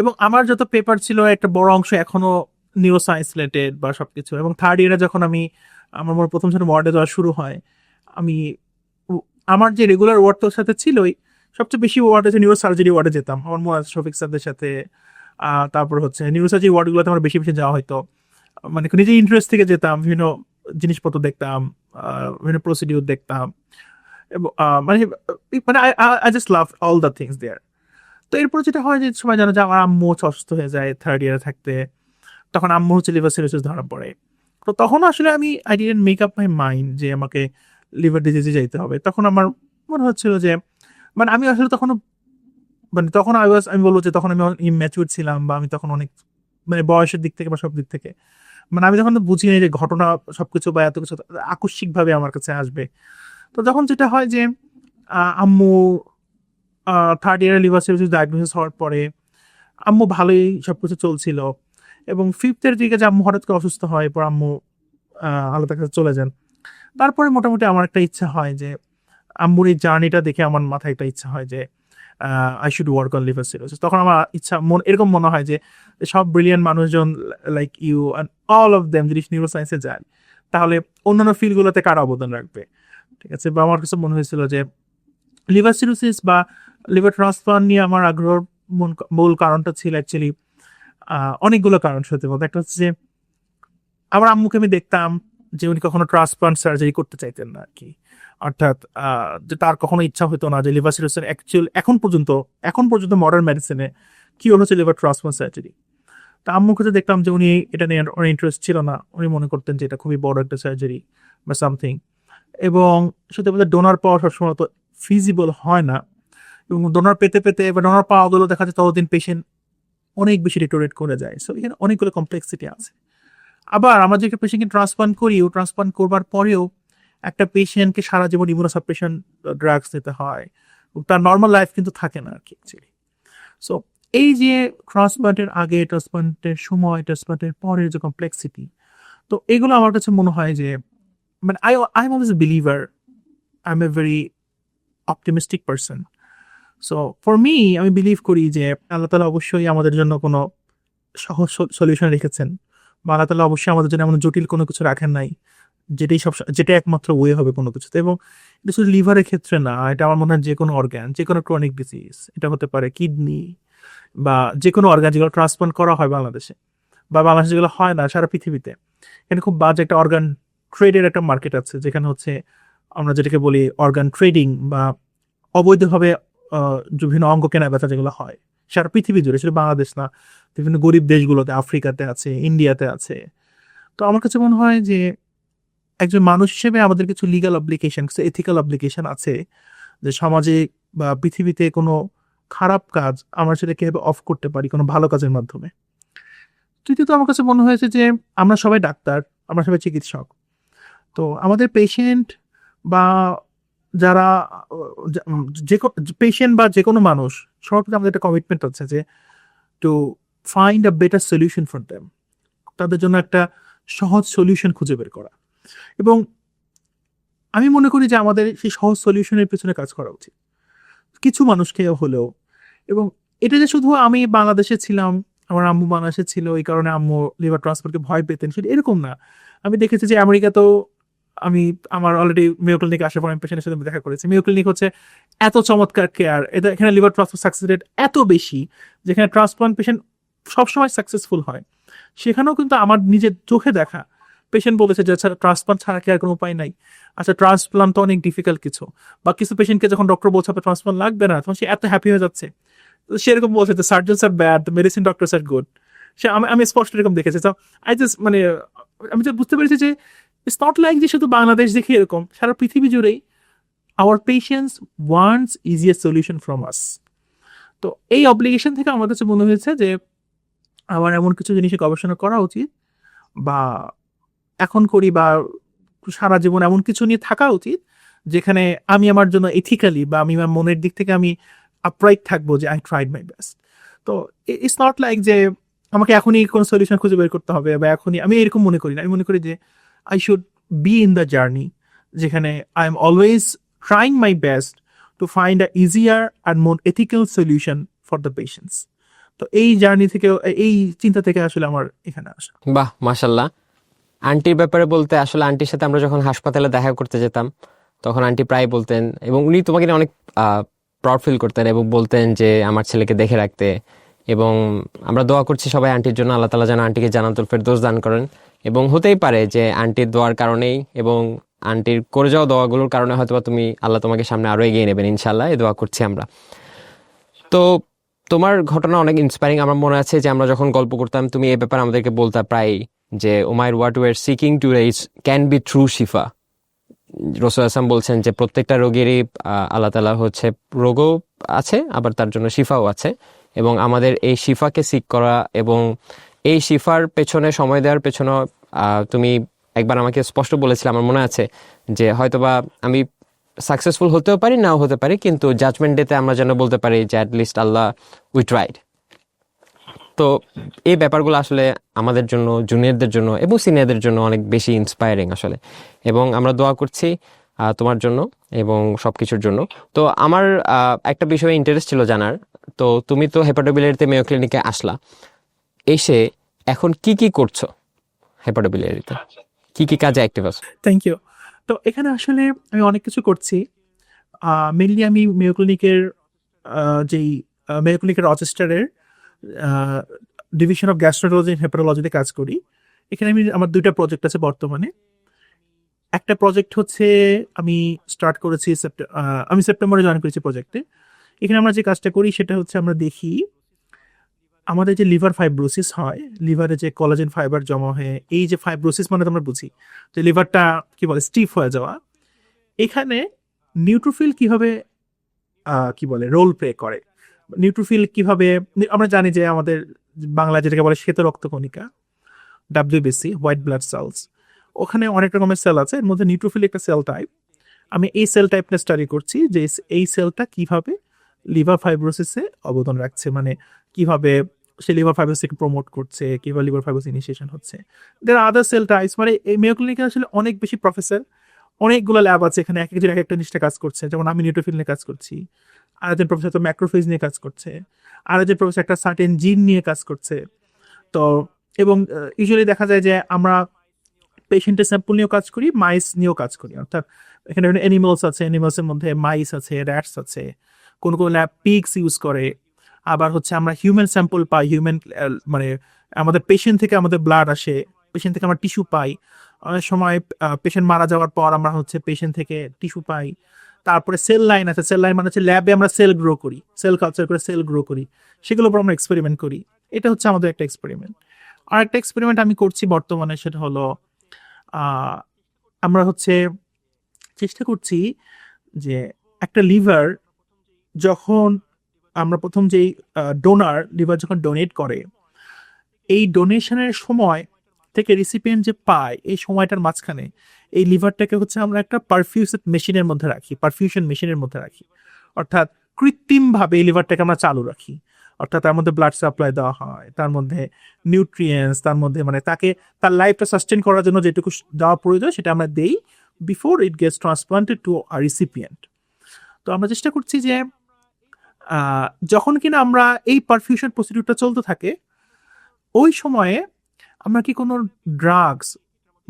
এবং আমার যত পেপার ছিল একটা বড় অংশ এখনো নিউরো সায়েন্স রিলেটেড বা সবকিছু। এবং থার্ড ইয়ারে যখন আমি আমার মনে হয় প্রথম সাথে ওয়ার্ডে যাওয়া শুরু হয়, আমি আমার যে রেগুলার ওয়ার্ড তোর সাথে ছিলই, সবচেয়ে বেশি ওয়ার্ড আছে নিউরো সার্জারি ওয়ার্ডে যেতাম আমার মনে আছে শফিক স্যারদের সাথে। তারপর হচ্ছে নিউরো সার্জারি ওয়ার্ডগুলোতে আমার বেশি বেশি যাওয়া হয়তো, মানে নিজের ইন্টারেস্ট থেকে যেতাম, বিভিন্ন জিনিসপত্র দেখতাম, বিভিন্ন প্রসিডিউর দেখতাম, এবং মানে মানে I just love all the things there. তো এরপর যেটা হয় যে সময় জানো যে আমার আম্মু হচ্ছে অসুস্থ হয়ে যায় থার্ড ইয়ারে থাকতে, তখন আম্মু হচ্ছে লিভার সিরোসিস ধরা পড়ে। তো তখন আসলে আমি I didn't make up my mind যে আমাকে লিভার ডিজিজে যাইতে হবে। তখন আমার মনে হচ্ছিল যে মানে আমি আসলে তখন, মানে তখন আমি বলবো যে তখন আমি ইম্যাচিউর ছিলাম, বা আমি তখন অনেক মানে বয়সের দিক থেকে বা সব দিক থেকে, মানে আমি তখন বুঝিনি যে ঘটনা সবকিছু বা এত কিছু আকস্মিক ভাবে আমার কাছে আসবে। তো যখন যেটা হয় যে আম্মু থার্ড ইয়ারে লিভার সিরোসিস ডায়াগনোসিস হওয়ার পরে আম্মু ভালোই সবকিছু চলছিল, এবং ফিফথের দিকে যে আম্মু হঠাৎ করে অসুস্থ হয়, এরপর আম্মু আল্লাহ তার কাছে চলে যান। তারপরে মোটামুটি আমার একটা ইচ্ছা হয় যে আম্মুর এই জার্নিটা দেখে আমার মাথায় একটা ইচ্ছা হয় যে I should work on liver cirrhosis. তখন আমার ইচ্ছা এরকম মনে হয় যে সব ব্রিলিয়ান্ট মানুষজন like you and all of them যদি নিউরো সায়েন্সে যায়, তাহলে অন্যান্য ফিল্ডগুলোতে কার অবদান রাখবে, ঠিক আছে? বা আমার কাছে মনে হয়েছিল যে লিভার সিরোসিস বা লিভার ট্রান্সপ্লান্ট নিয়ে আমার আগ্রহের মূল কারণটা ছিল অ্যাকচুয়ালি অনেকগুলো কারণ সত্যি বলতে। একটা হচ্ছে যে আমার আম্মুকে আমি দেখতাম যে উনি কখনো ট্রান্সপ্লান্ট সার্জারি করতে চাইতেন না আর কি। অর্থাৎ যে তার কখনো ইচ্ছা হতো না যে লিভার সিরোসিস অ্যাকচুয়াল এখন পর্যন্ত মডার্ন মেডিসিনে কি হচ্ছে লিভার ট্রান্সপ্লান্ট সার্জারি। তা আম্মুর কাছে দেখতাম যে উনি এটা নিয়ে ওনার ইন্টারেস্ট ছিল না, উনি মনে করতেন যে এটা খুবই বড় একটা সার্জারি বা সামথিং। এবং সত্যি বলতে ডোনার পাওয়া সবসময় তো ফিজিবল হয় না, এবং ডোনার পেতে পেতে বা ডোনার পাওয়া গেলেও দেখা যায় ততদিন পেশেন্ট অনেক বেশি ডিটোরেট করে যায়। সো এখানে অনেকগুলো কমপ্লেক্সিটি আছে। আবার আমরা যে একটা পেশেন্টকে ট্রান্সপ্লান্ট করি, ও ট্রান্সপ্লান্ট করবার পরেও একটা পেশেন্টকে সারা জীবন ইমিউনোসাপ্রেশন ড্রাগস দিতে হয়, তার নর্মাল লাইফ কিন্তু থাকে না আর কি অ্যাকচুয়ালি। সো এই যে ট্রান্সপ্লান্টের আগে, ট্রান্সপ্লান্টের সময়, ট্রান্সপ্লান্টের পরের যে কমপ্লেক্সিটি, তো এগুলো আমার কাছে মনে হয় যে মানে I am always a believer, I M a very optimistic person. So for me, আমি বিলিভ করি যে আল্লাহ তালা অবশ্যই আমাদের জন্য কোনো সহজ সলিউশন রেখেছেন, বা আল্লাহ তালা অবশ্যই আমাদের জন্য এমন জটিল কোনো কিছু রাখেন নাই যেটা একমাত্র ওয়ে হবে কোনো কিছুতে। এবং এটা শুধু লিভারের ক্ষেত্রে না, এটা আমার মনে হয় যে কোনো অর্গ্যান, যে কোনো ক্রনিক ডিজিজ, এটা হতে পারে কিডনি বা যে কোনো অর্গান যেগুলো ট্রান্সপ্লান্ট করা হয় বাংলাদেশে, বা বাংলাদেশে যেগুলো হয় না সারা পৃথিবীতে। এখানে খুব বাজে একটা অর্গান ট্রেডের একটা মার্কেট আছে, যেখানে হচ্ছে আমরা যেটাকে বলি অর্গান ট্রেডিং, বা অবৈধভাবে বিভিন্ন অঙ্গ কেনা বেচা যেগুলো হয় সারা পৃথিবী জুড়ে, শুধু বাংলাদেশ না, বিভিন্ন গরিব দেশগুলোতে, আফ্রিকাতে আছে, ইন্ডিয়াতে আছে। তো আমার কাছে মনে হয় যে একজন মানুষ হিসেবে আমাদের কিছু লিগ্যাল অব্লিকেশন, কিছু এথিক্যাল অব্লিকেশন আছে, যে সমাজে বা পৃথিবীতে কোনো খারাপ কাজ আমরা সেটা কিভাবে অফ করতে পারি কোনো ভালো কাজের মাধ্যমে। তৃতীয়ত আমার কাছে মনে হয়েছে যে আমরা সবাই ডাক্তার, আমরা সবাই চিকিৎসক। তো আমাদের পেশেন্ট বা যারা যে পেশেন্ট বা যে কোনো মানুষ, সবার প্রতি আমাদের একটা কমিটমেন্ট আছে যে two find a better solution for them, তাদের জন্য একটা সহজ সলিউশন খুঁজে বের করা। এবং আমি মনে করি যে আমাদের সেই সহজ সলিউশনের পেছনে কাজ করা উচিত কিছু মানুষকে হলেও। এবং এটা যে শুধু আমি বাংলাদেশে ছিলাম, আমার আম্মু বাংলাদেশে ছিল, এই কারণে আম্মু লিভার ট্রান্সপ্লান্টকে ভয় পেতেন, সেটা এরকম না। আমি দেখেছি যে আমেরিকাতেও আমি আমার অলরেডি মেয়ো ক্লিনিক আসার পর আমি পেশেন্টের সাথে দেখা করেছি। মেয়ো ক্লিনিক হচ্ছে এত চমৎকার কেয়ার, এখানে লিভার ট্রান্সপ্লান্ট সাকসেস রেট এত বেশি, যেখানে ট্রান্সপ্লান্ট পেশেন্ট সবসময় সাকসেসফুল হয়। সেখানেও কিন্তু আমার নিজের চোখে দেখা পেশেন্ট বলেছে যে আচ্ছা ট্রান্সপ্লান্ট ছাড়া কি আর কোনো উপায় নাই, আচ্ছা ট্রান্সপ্লান্ট তো অনেক ডিফিকাল্ট কিছু, বা কিছু পেশেন্টকে যখন ডক্টর বলছে আপনার ট্রান্সপ্লান্ট লাগবে না, তখন সে এত হ্যাপি হয়ে যাচ্ছে। তো সেরকম বলছে যে surgeons are bad, the medicine doctors are good. সে আমি স্পষ্ট এরকম দেখেছি। তো আই জাস্ট মানে আমি তো বুঝতে পেরেছি যে ইটস নট লাইক যে শুধু বাংলাদেশ দেখে এরকম, সারা পৃথিবী জুড়েই our patients wants easiest solution from us. তো এই অব্লিগেশন থেকে আমার কাছে মনে হয়েছে যে আমার এমন কিছু জিনিসে গবেষণা করা উচিত, বা এখন করি, বা সারা জীবন এমন কিছু নিয়ে থাকা উচিত যেখানে আমি আমার জন্য এথিক্যালি, বা আমি আমার মনের দিক থেকে আমি আপরাইট থাকবো যে আই ট্রাইড মাই বেস্ট। তো ইটস নট লাইক যে আমাকে এখনই কোন সলিউশন খুঁজে বের করতে হবে, বা এখনই, আমি এরকম মনে করি না। আমি মনে করি যে I should be in the journey, যেখানে I am always trying my best to find a easier and more ethical solution for the patients. তো এই জার্নি থেকে, এই চিন্তা থেকে আসলে আমার এখানে আসা। বাহ, মাশাল্লাহ। আন্টির ব্যাপারে বলতে, আসলে আন্টির সাথে আমরা যখন হাসপাতালে দেখা করতে যেতাম তখন আন্টি প্রায় বলতেন, এবং উনি তোমাকে নিয়ে অনেক প্রাউড ফিল করতেন এবং বলতেন যে আমার ছেলেকে দেখে রাখতে। এবং আমরা দোয়া করছি সবাই আন্টির জন্য, আল্লাহ তাআলা যেন আন্টিকে জান্নাতুল ফেরদৌস দান করেন। এবং হতেই পারে যে আন্টির দোয়ার কারণেই এবং আন্টির করে যাওয়া দোয়াগুলোর কারণে হয়তোবা আল্লাহ তোমাকে সামনে আরো এগিয়ে নেবেন ইনশাল্লাহ, এই দোয়া করছি আমরা। তো তোমার ঘটনা অনেক ইন্সপায়ারিং। আমার মনে আছে যে আমরা যখন গল্প করতাম তুমি এই ব্যাপারে আমাদেরকে বলতা প্রায় যে Umair, what we are seeking two raise can be true শিফা। রাসূল আসলাম বলছেন যে প্রত্যেকটা রোগেরই আল্লাহ তাআলা হচ্ছে রোগও আছে, আবার তার জন্য শিফাও আছে, এবং আমাদের এই শিফাকে সিক করা এবং এই শিফার পেছনে সময় দেওয়ার পেছনে তুমি একবার আমাকে স্পষ্ট বলেছিলে, আমার মনে আছে, যে হয়তোবা আমি সাকসেসফুল হতেও পারি, নাও হতে পারি, কিন্তু জাজমেন্ট ডেতে আমরা যেন বলতে পারি যে অ্যাটলিস্ট আল্লাহ উই ট্রাইড। তো এই ব্যাপারগুলো আসলে আমাদের জন্য, জুনিয়রদের জন্য এবং সিনিয়রদের জন্য অনেক বেশি ইন্সপায়ারিং আসলে। এবং আমরা দোয়া করছি তোমার জন্য এবং সবকিছুর জন্য। তো আমার একটা বিষয়ে ইন্টারেস্ট ছিল জানার, তো তুমি তো হেপাটোবিলিয়ারিতে মেয়ো ক্লিনিকে আসলা, এসে এখন কি কি করছো হেপাটোবিলিয়ারিতে, কি কি কাজে অ্যাক্টিভ আছো? Thank you. তো এখানে আসলে আমি অনেক কিছু করছি। মেনলি আমি মেয়ো ক্লিনিকের যেই মেয়ো ক্লিনিকের রচেস্টারের ডিভিশন অফ গ্যাস্ট্রোন্টারোলজি এন্ড হেপাটোলজিতে কাজ করি। এখানে আমার দুইটা প্রজেক্ট আছে বর্তমানে। একটা প্রজেক্ট হচ্ছে আমি স্টার্ট করেছি আমি সেপ্টেম্বরে জয়েন করেছি প্রজেক্টে। এখানে আমরা যে কাজটা করি সেটা হচ্ছে আমরা দেখি আমাদের যে লিভার ফাইব্রোসিস হয়, লিভারে যে কোলাজেন ফাইবার জমা হয়ে, এই যে ফাইব্রোসিস মানে তো আমরা বুঝি যে লিভারটা কি বলে স্টিফ হয়ে যাওয়া, এখানে নিউট্রোফিল কিভাবে কি বলে রোল প্লে করে। নিউট্রোফিল কিভাবে, আমরা জানি যে আমাদের বাংলা যেটাকে বলে শ্বেত রক্তকণিকা, ডাব্লিউবিসি, হোয়াইট ব্লাড সেলস, ওখানে অনেক রকমের সেল আছে, এর মধ্যে নিউট্রোফিল একটা সেল টাইপ। আমি এই সেল টাইপটা স্টাডি করছি যে এই সেলটা কিভাবে লিভার ফাইব্রোসিসে অবদান রাখছে, মানে কিভাবে সে লিভার ফাইব্রোসিসকে প্রমোট করছে, কিভাবে লিভার ফাইব্রোসিস ইনিশিয়েশন হচ্ছে। দের আদার সেল টাইপস, মানে এই মেয়ো ক্লিনিকে আসলে অনেক বেশি প্রফেসর, অনেকগুলো ল্যাব আছে এখানে, এক একজন এক একটা জিনিসটা কাজ করছে। যেমন আমি নিউট্রোফিল নিয়ে কাজ করছি, আরেকজন প্রফেসর তো ম্যাক্রোফেজ নিয়ে কাজ করছে, আরেকজন প্রফেসর একটা সার্টেন জিন নিয়ে কাজ করছে। তো এবং ইউজুয়ালি দেখা যায় যে আমরা পেশেন্টের স্যাম্পল নিয়েও কাজ করি, মাইস নিয়েও কাজ করি। অর্থাৎ এখানে অ্যানিমালস আছে, অ্যানিমালসের মধ্যে মাইস আছে, র্যাটস আছে, কোন কোন ল্যাব পিগস ইউজ করে। আবার হচ্ছে আমরা হিউম্যান স্যাম্পল পাই, হিউম্যান মানে আমাদের পেশেন্ট থেকে আমাদের ব্লাড আসে, পেশেন্ট থেকে আমরা টিস্যু পাই। অনেক সময় পেশেন্ট মারা যাওয়ার পর আমরা হচ্ছে পেশেন্ট থেকে টিস্যু পাই। তারপরে সেল লাইন আছে, সেল লাইন মানে হচ্ছে ল্যাবে আমরা সেল গ্রো করি, সেল কালচার করে সেল গ্রো করি, সেগুলোর উপর আমরা এক্সপেরিমেন্ট করি। এটা হচ্ছে আমাদের একটা এক্সপেরিমেন্ট। আর একটা এক্সপেরিমেন্ট আমি করছি বর্তমানে, সেটা হলো আমরা হচ্ছে চেষ্টা করছি যে একটা লিভার যখন আমরা প্রথম যেই ডোনার লিভার যখন ডোনেট করে, এই ডোনেশনের সময় থেকে রিসিপিয়েন্ট যে পায়, এই সময়টার মাঝখানে এই লিভারটাকে হচ্ছে আমরা একটা পারফিউশন মেশিনের মধ্যে রাখি। অর্থাৎ কৃত্রিমভাবে এই লিভারটাকে আমরা চালু রাখি। অর্থাৎ তার মধ্যে ব্লাড সাপ্লাই দেওয়া হয়, তার মধ্যে নিউট্রিয়েন্টস, তার মধ্যে মানে তাকে তার লাইফটা সাস্টেন করার জন্য যেটুকু দেওয়া প্রয়োজন সেটা আমরা দেই before it gets transplanted to a recipient. তো আমরা চেষ্টা করছি যে যখন কিনা আমরা এই পারফিউশন প্রসিডিউরটা চলতে থাকে, ওই সময়ে আমরা কি কোনো ড্রাগস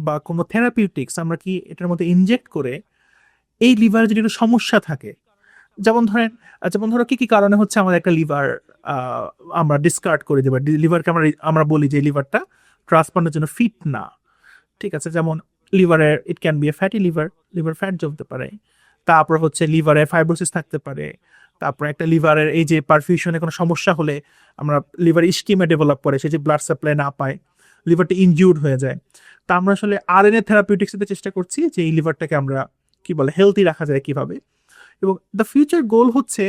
বা কোনো থেরাপিউটিক্স আমরা কি এটার মধ্যে ইনজেক্ট করে এই লিভারে যদি একটা সমস্যা থাকে, যেমন ধরো কি কি কারণে হচ্ছে আমাদের একটা লিভার আমরা ডিসকার্ড করে দেবো, লিভারকে আমরা আমরা বলি যে লিভারটা ট্রান্সপ্লান্টের জন্য ফিট না। ঠিক আছে, যেমন লিভারে it can B A fatty liver, liver fat জমতে পারে, তারপর হচ্ছে লিভারে ফাইব্রোসিস থাকতে পারে, তারপর একটা লিভারের এই যে পারফিউশনে কোনো সমস্যা হলে আমরা লিভার ইস্কিমে ডেভেলপ করে, সে যে ব্লাড সাপ্লাই না পায়, লিভারটা ইনজিউর্ড হয়ে যায়। তা আমরা আসলে আরএনএ থেরাপিউটিক্সের চেষ্টা করছি যে এই লিভারটাকে আমরা কি বলে হেলদি রাখা যায় কিভাবে। এবং দ্য ফিউচার গোল হচ্ছে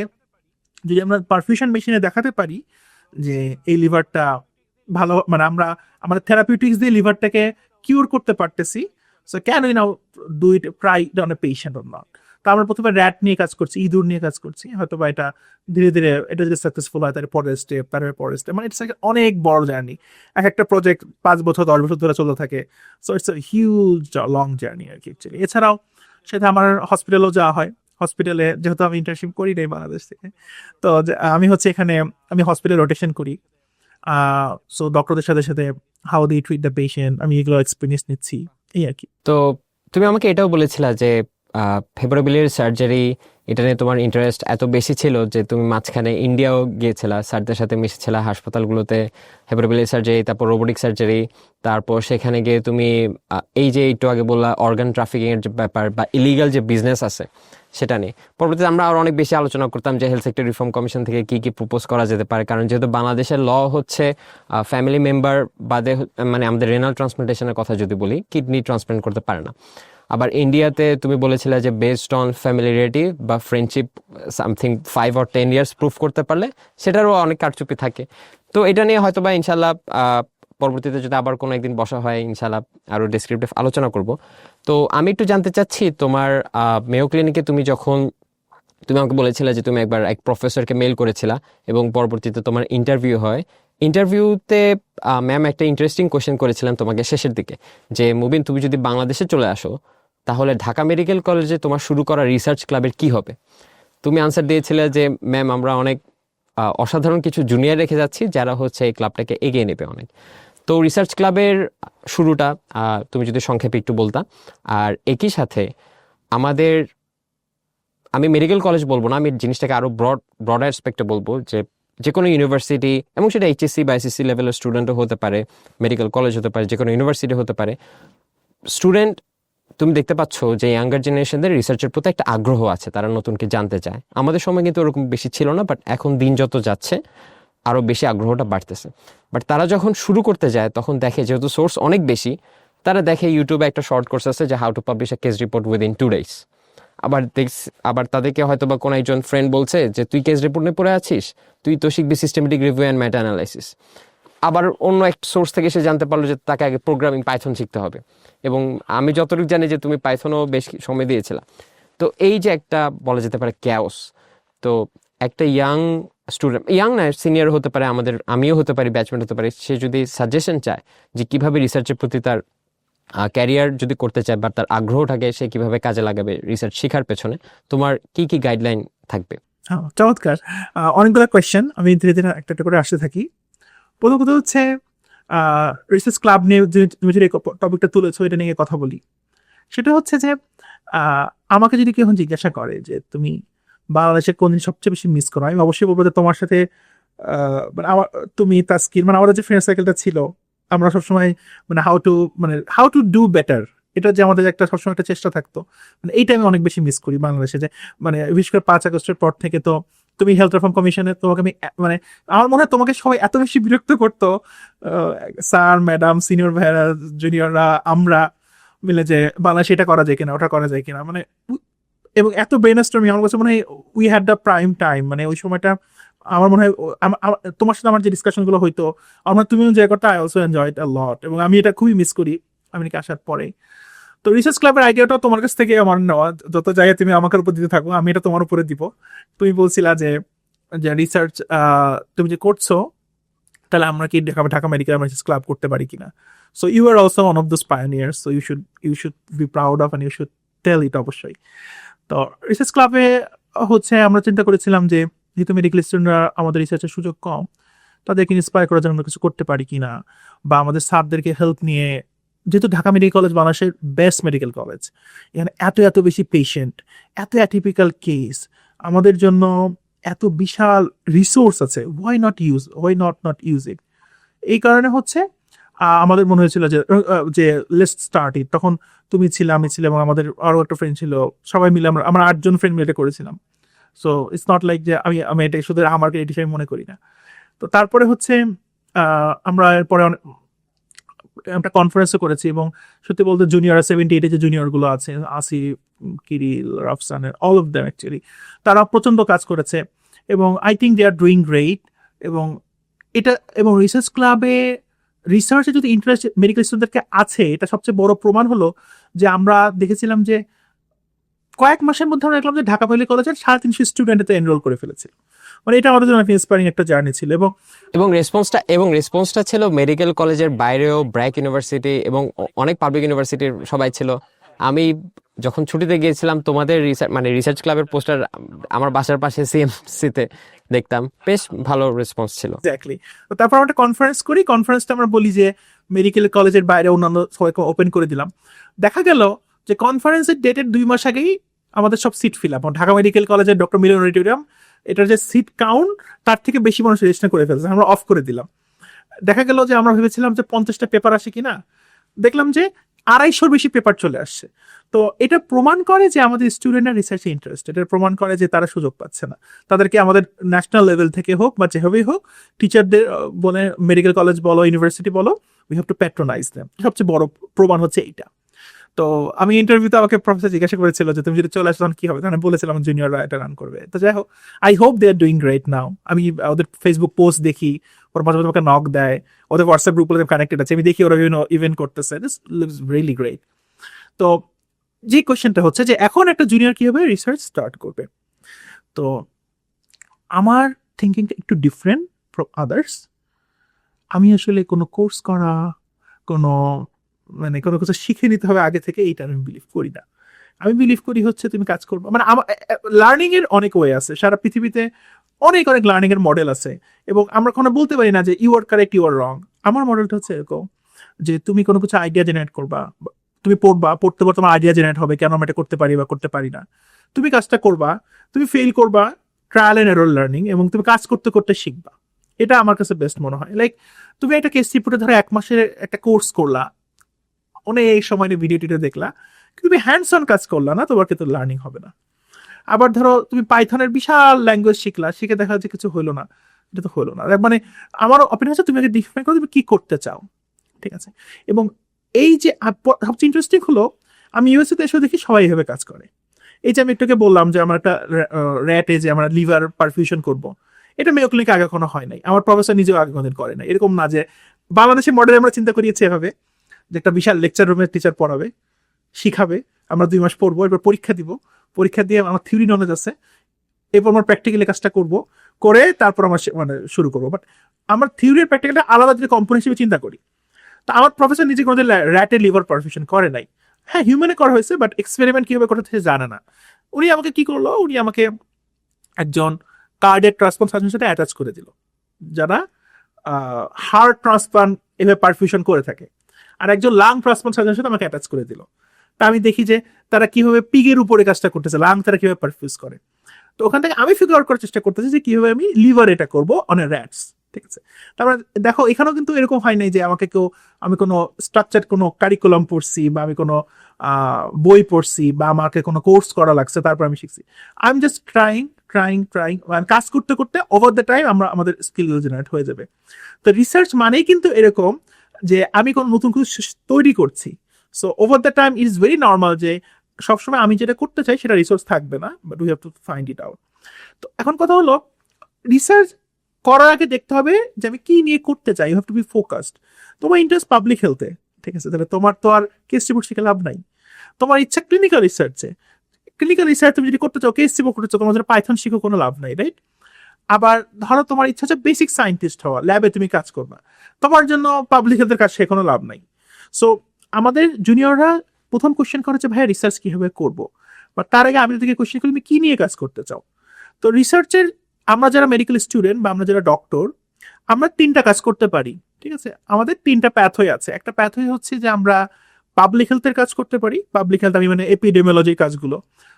যদি আমরা পারফিউশন মেশিনে দেখাতে পারি যে এই লিভারটা ভালো, মানে আমরা আমাদের থেরাপিউটিক্স দিয়ে লিভারটাকে কিউর করতে পারতেছি, so can we now do it try on a patient or not. তো আমরা প্রথমে র্যাট নিয়ে কাজ করছি, ইঁদুর নিয়ে কাজ করছি, হয়তো বা এটা ধীরে ধীরে এটা যদি সাকসেসফুল হয় তাহলে পরের স্টেপ, তারপরে পরের স্টেপ, মানে ইটস অনেক বড় জার্নি। এক একটা প্রজেক্ট 5 বছর 10 বছর ধরে চলতে থাকে, so it's a huge long journey আর কি অ্যাকচুয়ালি। এছাড়াও সেটা আমার হসপিটালেও যাওয়া হয়। হসপিটালে যেহেতু আমি ইন্টার্নশিপ করি নাই বাংলাদেশ থেকে, তো আমি হচ্ছে এখানে আমি হসপিটাল রোটেশন করি, সো ডক্টরদের সাথে সাথে how they treat the patient, আমি এগুলো এক্সপিরিয়েন্স নিচ্ছি, এই আর কি। তো তুমি আমাকে এটাও বলেছিলা যে ফেব্রুয়ারির সার্জারি, এটা নিয়ে তোমার ইন্টারেস্ট এত বেশি ছিল যে তুমি মাঝখানে ইন্ডিয়াও গিয়েছিলা, স্যারদের সাথে মিশেছিলা হাসপাতালগুলোতে, ফেব্রুয়ারির সার্জারি, তারপর রোবোটিক সার্জারি, তারপর সেখানে গিয়ে তুমি এই যে একটু আগে বললা অর্গান ট্রাফিকিং এর যে ব্যাপার বা ইলিগাল যে বিজনেস আছে সেটা নিয়ে পরবর্তীতে আমরা আরো অনেক বেশি আলোচনা করতাম যে হেলথ সেক্টর রিফর্ম কমিশন থেকে কি কি প্রপোজ করা যেতে পারে, কারণ যেহেতু বাংলাদেশের ল হচ্ছে ফ্যামিলি মেম্বার বাদে, মানে আমাদের রেনাল ট্রান্সপ্লান্টেশনের কথা যদি বলি, কিডনি ট্রান্সপ্লান্ট করতে পারে না। আবার ইন্ডিয়াতে তুমি বলেছিলে যে বেসড অন ফ্যামিলিয়ারিটি বা friendship something 5 or 10 years proof করতে পারলে সেটারও অনেক কারচুপি থাকে। তো এটা নিয়ে হয়তো বা ইনশাল্লাহ পরবর্তীতে যদি আবার কোনো একদিন বসা হয় ইনশাল্লাহ আরো ডেসক্রিপটিভ আলোচনা করব। তো আমি একটু জানতে চাচ্ছি তোমার মেয়ো ক্লিনিকে তুমি আমাকে বলেছিলে যে তুমি একবার এক প্রফেসরকে মেল করেছিলা এবং পরবর্তীতে তোমার ইন্টারভিউ হয়। ইন্টারভিউতে ম্যাম একটা ইন্টারেস্টিং কোয়েশ্চেন করেছিলেন তোমাকে শেষের দিকে, যে মুবিন তুমি যদি বাংলাদেশে চলে আসো তাহলে ঢাকা মেডিকেল কলেজে তোমার শুরু করা রিসার্চ ক্লাবের কি হবে। তুমি আনসার দিয়েছিলে যে ম্যাম আমরা অনেক অসাধারণ কিছু জুনিয়র রেখে যাচ্ছি যারা হচ্ছে এই ক্লাবটাকে এগিয়ে নেবে অনেক। তো রিসার্চ ক্লাবের শুরুটা তুমি যদি সংক্ষেপে একটু বলতা। আর একই সাথে আমি মেডিকেল কলেজ বলবো না, আমি জিনিসটাকে আরো ব্রড অ্যাসপেক্টে বলবো যে কোনো ইউনিভার্সিটি, এবং সেটা এইচএসসি বা এসএসসি লেভেলের স্টুডেন্টও হতে পারে, মেডিকেল কলেজ হতে পারে, যে কোনো ইউনিভার্সিটি হতে পারে, স্টুডেন্ট তুমি দেখতে পাচ্ছ যে ইয়াঙ্গার জেনারেশনদের রিসার্চের প্রতি একটা আগ্রহ আছে, তারা নতুনকে জানতে চায়। আমাদের সময় কিন্তু ওরকম বেশি ছিল না, বাট এখন দিন যত যাচ্ছে আরো বেশি আগ্রহটা বাড়তেছে। বাট তারা যখন শুরু করতে যায় তখন দেখে যেহেতু সোর্স অনেক বেশি, তারা দেখে ইউটিউবে একটা শর্ট কোর্স আছে যে how to publish a case report within 2 days। আবার তাদেরকে হয়তো বা কোনো একজন ফ্রেন্ড বলছে যে তুই কেস রিপোর্ট নিয়ে পড়ে আছিস, তুই তো শিখবি systematic review and meta analysis. আবার অন্য এক সোর্স থেকে সে জানতে পারলো যে তাকে আগে প্রোগ্রামিং পাইথন শিখতে হবে, এবং আমি যতটুকু জানি যে তুমি পাইথনও বেশ সময় দিয়েছিলা। তো এই যে একটা বলা যেতে পারে ক্যাওস, তো একটা ইয়াং স্টুডেন্ট, ইয়াং না সিনিয়র হতে পারে, আমিও হতে পারি, ব্যাচমেট হতে পারি, সে যদি সাজেশন চায় যে কিভাবে রিসার্চের প্রতি তার ক্যারিয়ার যদি করতে চায় বা তার আগ্রহ থাকে, সে কিভাবে কাজে লাগাবে রিসার্চ শেখার পেছনে, তোমার কি কি গাইডলাইন থাকবে? হ্যাঁ, চমৎকার। অনেকগুলো কোয়েশ্চেন, আমি ধীরে ধীরে একটা একটা করে আসতে থাকি। প্রথম কথা হচ্ছে রিসার্চ ক্লাব নিয়ে তুমি যে টপিকটা তুলেছো এটা নিয়ে কথা বলি। সেটা হচ্ছে যে আমাকে যদি কেউ জিজ্ঞাসা করে যে তুমি বাংলাদেশের কোন জিনিস সবচেয়ে বেশি মিস করো, আমি অবশ্যই বলবো যে তোমার সাথে মানে তুমি তাস্কির, মানে আমাদের যে ফ্রেন্ড সার্কেলটা ছিল, আমরা সবসময় মানে হাউ টু ডু বেটার, এটা যে আমাদের একটা সবসময় একটা চেষ্টা থাকতো, মানে এইটা আমি অনেক বেশি মিস করি বাংলাদেশে। যে মানে বিশেষ করে 5 আগস্টের পর থেকে তো তুমি হেলথ রিফর্ম কমিশনে তোমাকে আমি মানে আমার মনে হয় তোমাকে সবাই এত বেশি বিরক্ত করতো, স্যার ম্যাডাম সিনিয়র ভাইয়ারা জুনিয়ররা আমরা মিলে, যে বাংলাদেশে এটা করা যায় কিনা ওটা করা যায় কিনা, মানে এবং এত ব্রেনস্টর্মিং আমার কাছে মনে হয় we had the prime time, মানে ওই সময়টা আমার মনে হয় তোমার সাথে আমার যে ডিসকাশন গুলো হইতো, আমার তুমিও এনজয় করতে, আই অলসো এনজয় ইট আ লট, এবং আমি এটা খুবই মিস করি আমেরিকা আসার পরে। তো রিসার্চ ক্লাবের আইডিয়াটাও তোমার কাছ থেকে আমার নেওয়া, যত জায়গায় তুমি আমাকে উপর দিতে থাকো আমি এটা তোমার উপরে দিব। তুমি বলছিলা যে রিসার্চ তুমি যে করছো তাহলে আমরা কি ঢাকা মেডিকেল রিসার্চ ক্লাব করতে পারি কিনা। So you are also one of those pioneers, so you should be proud of and you should tell it অবশ্যই। তো রিসার্চ ক্লাবে হচ্ছে আমরা চিন্তা করেছিলাম যে যেহেতু মেডিকেল স্টুডেন্টরা আমাদের রিসার্চের সুযোগ কম, তাদেরকে ইন্সপায়ার করার জন্য আমরা কিছু করতে পারি কিনা, বা আমাদের স্যারদেরকে হেল্প নিয়ে যেহেতু ঢাকা মেডিকেল কলেজ বাংলাদেশের বেস্ট মেডিকেল কলেজ, এখানে এত এত বেশি পেশেন্ট, এত অ্যাটিপিক্যাল কেস, আমাদের জন্য এত বিশাল রিসোর্স আছে, ওয়াই নট ইউজ ইট। এই কারণে হচ্ছে আমাদের মনে হয়েছিল যে লেটস স্টার্ট ইট। তখন তুমি ছিলে, আমি ছিলাম, এবং আমাদের আরও একটা ফ্রেন্ড ছিল, সবাই মিলে আমরা 8 জন ফ্রেন্ড মিলে এটা করেছিলাম। সো ইটস নট লাইক যে আমি এটা শুধু আমার এটা হিসেবে মনে করি না। তো তারপরে হচ্ছে আমরা এরপরে একটা কনফারেন্সও করেছি, এবং সত্যি বলতে জুনিয়র 78 যে জুনিয়রগুলো আছে, আসিফ, কিরিল, রাফসানের, অল অফ দ্যাম অ্যাকচুয়ালি, তারা প্রচণ্ড কাজ করেছে, এবং I think they are doing great. এবং এটা এবং রিসার্চ ক্লাবে রিসার্চে যদি ইন্টারেস্ট মেডিকেল স্টুডেন্টদেরকে আছে, এটা সবচেয়ে বড় প্রমাণ হলো যে আমরা দেখেছিলাম যে কয়েক মাসের মধ্যে আমরা দেখলাম যে ঢাকা মেডিকেল কলেজের 350 স্টুডেন্ট এতে এনরোল করে ফেলেছিল। মানে এটা আমাদের জন্য ইন্সপায়ারিং একটা জার্নি ছিল। এবং রেসপন্সটা ছিল মেডিকেল কলেজের বাইরেও, ব্র্যাক ইউনিভার্সিটি এবং অনেক পাবলিক ইউনিভার্সিটির সবাই ছিল। আমি যখন ছুটিতে গিয়েছিলাম তোমাদের রিসার্চ ক্লাবের পোস্টার আমার বাসার পাশে সিএমসিতে দেখতাম, বেশ ভালো রেসপন্স ছিল। এক্স্যাক্টলি। তো তারপর আমরা একটা কনফারেন্স করি, কনফারেন্সটা আমরা বলি যে মেডিকেল কলেজের বাইরে অন্যান্য সবাইকে ওপেন করে দিলাম। দেখা গেল যে কনফারেন্সের ডেটের 2 মাস আগেই আমাদের সব seat fill up. Dhaka medical কলেজের ডক্টর মিলন অডিটোরিয়াম, এটার যে সিট কাউন্ট তার থেকে বেশি মানুষ রেজিস্টার করে ফেলছে, আমরা অফ করে দিলাম। দেখা গেল যে আমরা ভেবেছিলাম যে 50টা পেপার আসে কিনা, দেখলাম যে 250-র বেশি পেপার চলে আসছে। তো এটা প্রমাণ করে যে আমাদের স্টুডেন্টরা রিসার্চে ইন্টারেস্টেড, এটা প্রমাণ করে যে তারা সুযোগ পাচ্ছে না। তাদেরকে আমাদের ন্যাশনাল লেভেল থেকে হোক বা যেভাবেই হোক, টিচারদের বলে, মেডিকেল কলেজ বলো, ইউনিভার্সিটি বলো, we have to patronise them. সবচেয়ে বড় প্রমাণ হচ্ছে এইটা। তো আমি ইন্টারভিউতে আমাকে প্রফেসর জিজ্ঞাসা করেছিল যে তুমি যদি চলে আসো তখন কি হবে, তখন বলেছিলাম জুনিয়ররা এটা রান করবে। তো যাই হোক, I hope they are doing great now. আমি ওদের ফেসবুক পোস্ট দেখি, ওরা মাঝে মাঝে আমাকে নক দেয়, ওদের হোয়াটসঅ্যাপ গ্রুপে কানেক্টেড আছে, আমি দেখি ওরা বিভিন্ন ইভেন্ট করতেছে। This looks really great. তো যে কোয়েশ্চেনটা হচ্ছে যে এখন একটা জুনিয়র কিভাবে রিসার্চ স্টার্ট করবে, তো আমার থিঙ্কিংটা একটু ডিফারেন্ট ফ্রম আদার্স। আমি আসলে কোনো কোর্স করা, কোনো কোনো কিছু শিখে নিতে হবে আগে থেকে, এইটা আমি বিলিভ করি না। আমি বিলিভ করি হচ্ছে তুমি কাজ করবো, মানে আমার লার্নিং এর অনেক ওয়ে আছে, সারা পৃথিবীতে অনেক অনেক লার্নিং এর মডেল আছে, এবং আমরা কোনো বলতে পারি না যে you are correct, you are wrong. আমার মডেলটা হচ্ছে এরকম যে তুমি কোনো কিছু আইডিয়া জেনারেট করবা, তুমি পড়তে তোমার আইডিয়া জেনারেট হবে, কেন আমি এটা করতে পারি বা করতে পারি না। তুমি কাজটা করবা, তুমি ফেল করবা, ট্রায়াল এন্ড এরর লার্নিং, এবং তুমি কাজ করতে করতে শিখবা। এটা আমার কাছে বেস্ট মনে হয়। লাইক তুমি একটা কেস রিপোর্টে ধরো 1 মাসের একটা কোর্স করলা, অনেক সময় নিয়ে ভিডিও টিডিও দেখলা, তুমি হ্যান্ডস অন কাজ করলা না, তোমার কিন্তু লার্নিং হবে না। আবার ধরো তুমি পাইথনের বিশাল ল্যাঙ্গুয়েজ শিখলা, শিখে দেখা যাচ্ছে কিছু হলো না, এটা তো হলো না। মানে আমার অপিনিয়ন হচ্ছে তুমি আগে ডিফাইন করো তুমি কি করতে চাও, ঠিক আছে। এবং এই যে সবচেয়ে ইন্টারেস্টিং হলো, আমি ইউএসএতে এসে দেখি সবাই এভাবে কাজ করে। এই যে আমি একটুকে বললাম যে আমার একটা র্যাটে যে আমরা লিভার পারফিউশন করব, এটা মেয়ো ক্লিনিকে আগে কোনো হয় নাই, আমার প্রফেসর নিজেও আগে কোনোদিন করে নাই। এরকম না যে বাংলাদেশের মডেলে আমরা চিন্তা করিয়েছি এভাবে যে একটা বিশাল লেকচার রুমের টিচার পড়াবে, শিখাবে, আমরা 2 মাস পড়বো, এরপর পরীক্ষা দিব, পরীক্ষা দিয়ে আমার থিওরি নলেজ আছে, এরপর আমার প্র্যাকটিক্যালি কাজটা করব, করে তারপর আমার শুরু করবো। বাট আমার থিওরি আর প্র্যাকটিক্যালটা আলাদা যদি কম্পোনেন্ট হিসেবে চিন্তা করি, তো আমার প্রফেসর নিজে কোনোদিন র্যাটে লিভার পারফিউশন করে নাই। হ্যাঁ, হিউম্যানে করা হয়েছে, বাট এক্সপেরিমেন্ট কিভাবে করতে সে জানে না। উনি আমাকে কি করলো, উনি আমাকে একজন কার্ডিয়াক ট্রান্সপ্লান্ট সার্জনের সাথে অ্যাটাচ করে দিল, যারা হার্ট ট্রান্সপ্লান্ট এভাবে পারফিউশন করে থাকে, আর একজন লাং ট্রান্সপ্লান্ট সার্জনের সাথে আমাকে অ্যাটাচ করে দিল। তা আমি দেখি যে তারা কিভাবে পিগের উপরে কাজটা করতেছে, লাং তারা কিভাবে পারফিউজ করে। তো ওখান থেকে আমি ফিগার আউট করার চেষ্টা করতেছি যে কিভাবে আমি লিভার এটা করবো অন এ র্যাটস, ঠিক আছে। তারপরে দেখো এখানেও কিন্তু এরকম হয় নাই যে আমি কোনো স্ট্রাকচার কোনো কারিকুলাম পড়ছি, বা আমি কোনো বই পড়ছি, বা আমাকে কোনো কোর্স করা লাগছে তারপর আমি শিখছি। আই এম জাস্ট ট্রাইং, কাজ করতে করতে ওভার দ্য টাইম আমাদের স্কিলগুলো জেনারেট হয়ে যাবে। তো রিসার্চ মানেই কিন্তু এরকম যে আমি কোনো নতুন কিছু তৈরি করছি। So over the time it's very normal যে সবসময় আমি যেটা করতে চাই সেটা রিসোর্স থাকবে না, but we have to find it out. তো এখন কথা হলো, রিসার্চ করার আগে দেখতে হবে যে আমি কি নিয়ে করতে চাই। You have to be focused. তোমার ইন্টারেস্ট পাবলিক হেলথে, ঠিক আছে, তাহলে তোমার তো আর কেস রিপোর্ট শিখে লাভ নাই। তোমার ইচ্ছা ক্লিনিক্যাল রিসার্চে, ক্লিনিক্যাল রিসার্চ তুমি যদি করতে চাও, কেস রিপোর্ট করতে চাও, তোমার জন্য পাইথন শিখো কোনো লাভ নাই, রাইট? আবার ধরো তোমার ইচ্ছা হচ্ছে বেসিক সায়েন্টিস্ট হওয়া, ল্যাবে তুমি কাজ করবা, তোমার জন্য পাবলিক হেলথের কাজ শেখানো লাভ নাই। সো আমাদের জুনিয়ররা প্রথম কোশ্চেন করে যে ভাইয়া রিসার্চ কিভাবে করবো, বা তার আগে আমি তাদেরকে কোশ্চেন করি তুমি কি নিয়ে কাজ করতে চাও। তো রিসার্চের আমরা যারা মেডিকেল স্টুডেন্ট বা আমরা যারা ডক্টর, আমরা 3টা কাজ করতে পারি, ঠিক আছে? আমাদের 3টা প্যাথওয়ে আছে। একটা প্যাথওয়ে হচ্ছে যে আমরা পাবলিক হেলথের কাজ করতে পারি। পাবলিক হেলথ আমি মানে এপিডেমিওলজির কাজগুলো,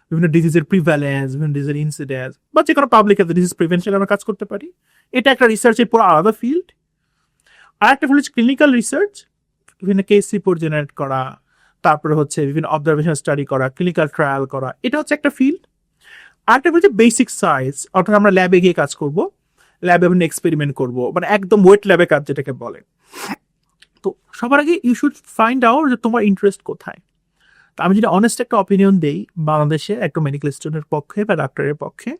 বিভিন্ন ডিজিজের প্রিভ্যালেন্স, বিভিন্ন ডিজিজের ইনসিডেন্স বা যে কোনো পাবলিক হেলথ ডিজিজ প্রিভেনশন আমরা কাজ করতে পারি। এটা একটা রিসার্চের পুরো আলাদা ফিল্ড। আর একটা ফিল্ড হচ্ছে ক্লিনিক্যাল রিসার্চ, বিভিন্ন কেস রিপোর্ট জেনারেট করা, তারপরে হচ্ছে বিভিন্ন অবজারভেশন স্টাডি করা, ক্লিনিক্যাল ট্রায়াল করা, এটা হচ্ছে একটা ফিল্ড। আর একটা হচ্ছে বেসিক সায়েন্স, অর্থাৎ আমরা ল্যাবে গিয়ে কাজ করব, ল্যাবে বিভিন্ন এক্সপেরিমেন্ট করব, মানে একদম ওয়েট ল্যাবে কাজ যেটাকে বলে। তো সবার আগে ইউ শুড ফাইন্ড আউট যে তোমার ইন্টারেস্ট কোথায়। তো আমি যদি অনেস্ট একটা অপিনিয়ন দেই, বাংলাদেশে একটা মেডিকেল স্টুডেন্টের পক্ষে বা ডাক্তারের পক্ষে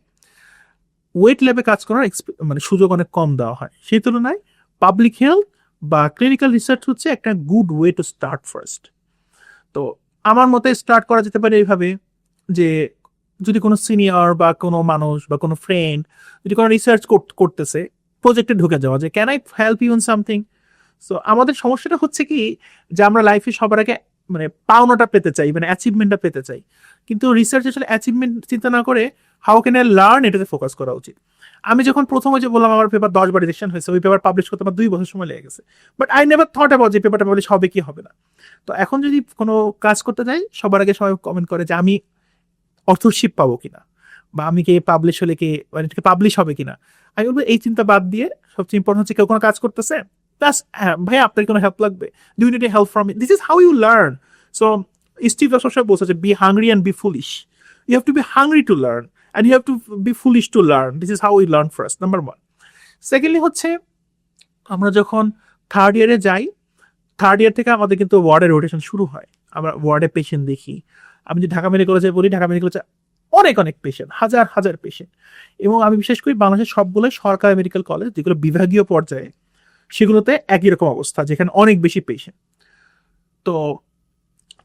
ওয়েট ল্যাবে কাজ করার মানে সুযোগ অনেক কম দেওয়া হয়। সেই তুলনায় পাবলিক হেলথ বা ক্লিনিক্যাল রিসার্চ হচ্ছে একটা good way to start first. তো আমার মতে স্টার্ট করা যেতে পারে এইভাবে যে যদি কোনো সিনিয়র বা কোনো মানুষ বা কোনো ফ্রেন্ড যদি কোনো রিসার্চ করতেছে, প্রজেক্টে ঢুকে যাওয়া যে can I help you in something. So আমাদের সমস্যাটা হচ্ছে কি যে আমরা লাইফে সবার আগে মানে পাওনাটা পেতে চাই, মানে অ্যাচিভমেন্টটা পেতে চাই, কিন্তু রিসার্চ আসলে অ্যাচিভমেন্ট চিন্তা না করে হাউ ক্যান আই লার্ন এটাতে ফোকাস করা উচিত। আমি যখন প্রথমে যে বললাম আমার পেপার 10 বার রিজেকশন হয়েছে, ওই পেপার পাবলিশ করতে আমার 2 বছর সময় লেগে গেছে, but I never thought about যে পেপারটা পাবলিশ হবে কি হবে না। তো এখন যদি কোনো কাজ করতে যাই, সবার আগে সবাই কমেন্ট করে যে আমি অথরশিপ পাবো কিনা, বা আমি কে পাবলিশ হলে কি মানে পাবলিশ হবে কিনা। আমি বলবো এই চিন্তা বাদ দিয়ে সবচেয়ে ইম্পর্টেন্ট হচ্ছে কেউ কোনো কাজ করতেছে, প্লাস হ্যাঁ ভাই আপনার কোনো হেল্প লাগবে, do you need help from me, this is how you learn. So Steve Jobs সবসময় বলছে যে be hungry and be foolish. You have to be hungry to learn and you have to be foolish to learn. This is how you learn first, number 1। Secondly হচ্ছে আমরা যখন third ইয়ারে যাই, third year থেকে আমাদের কিন্তু ওয়ার্ডের rotation শুরু হয়, আমরা ওয়ার্ডে পেশেন্ট দেখি। আমি যদি ঢাকা মেডিকেল কলেজে বলি, ঢাকা মেডিকেল কলেজে অনেক অনেক পেশেন্ট, হাজার হাজার পেশেন্ট। এবং আমি বিশেষ করি বাংলাদেশের সবগুলো সরকারি মেডিকেল কলেজ যেগুলো বিভাগীয় পর্যায়ে, সেগুলোতে একই রকম অবস্থা, যেখানে অনেক বেশি পেশেন্ট। তো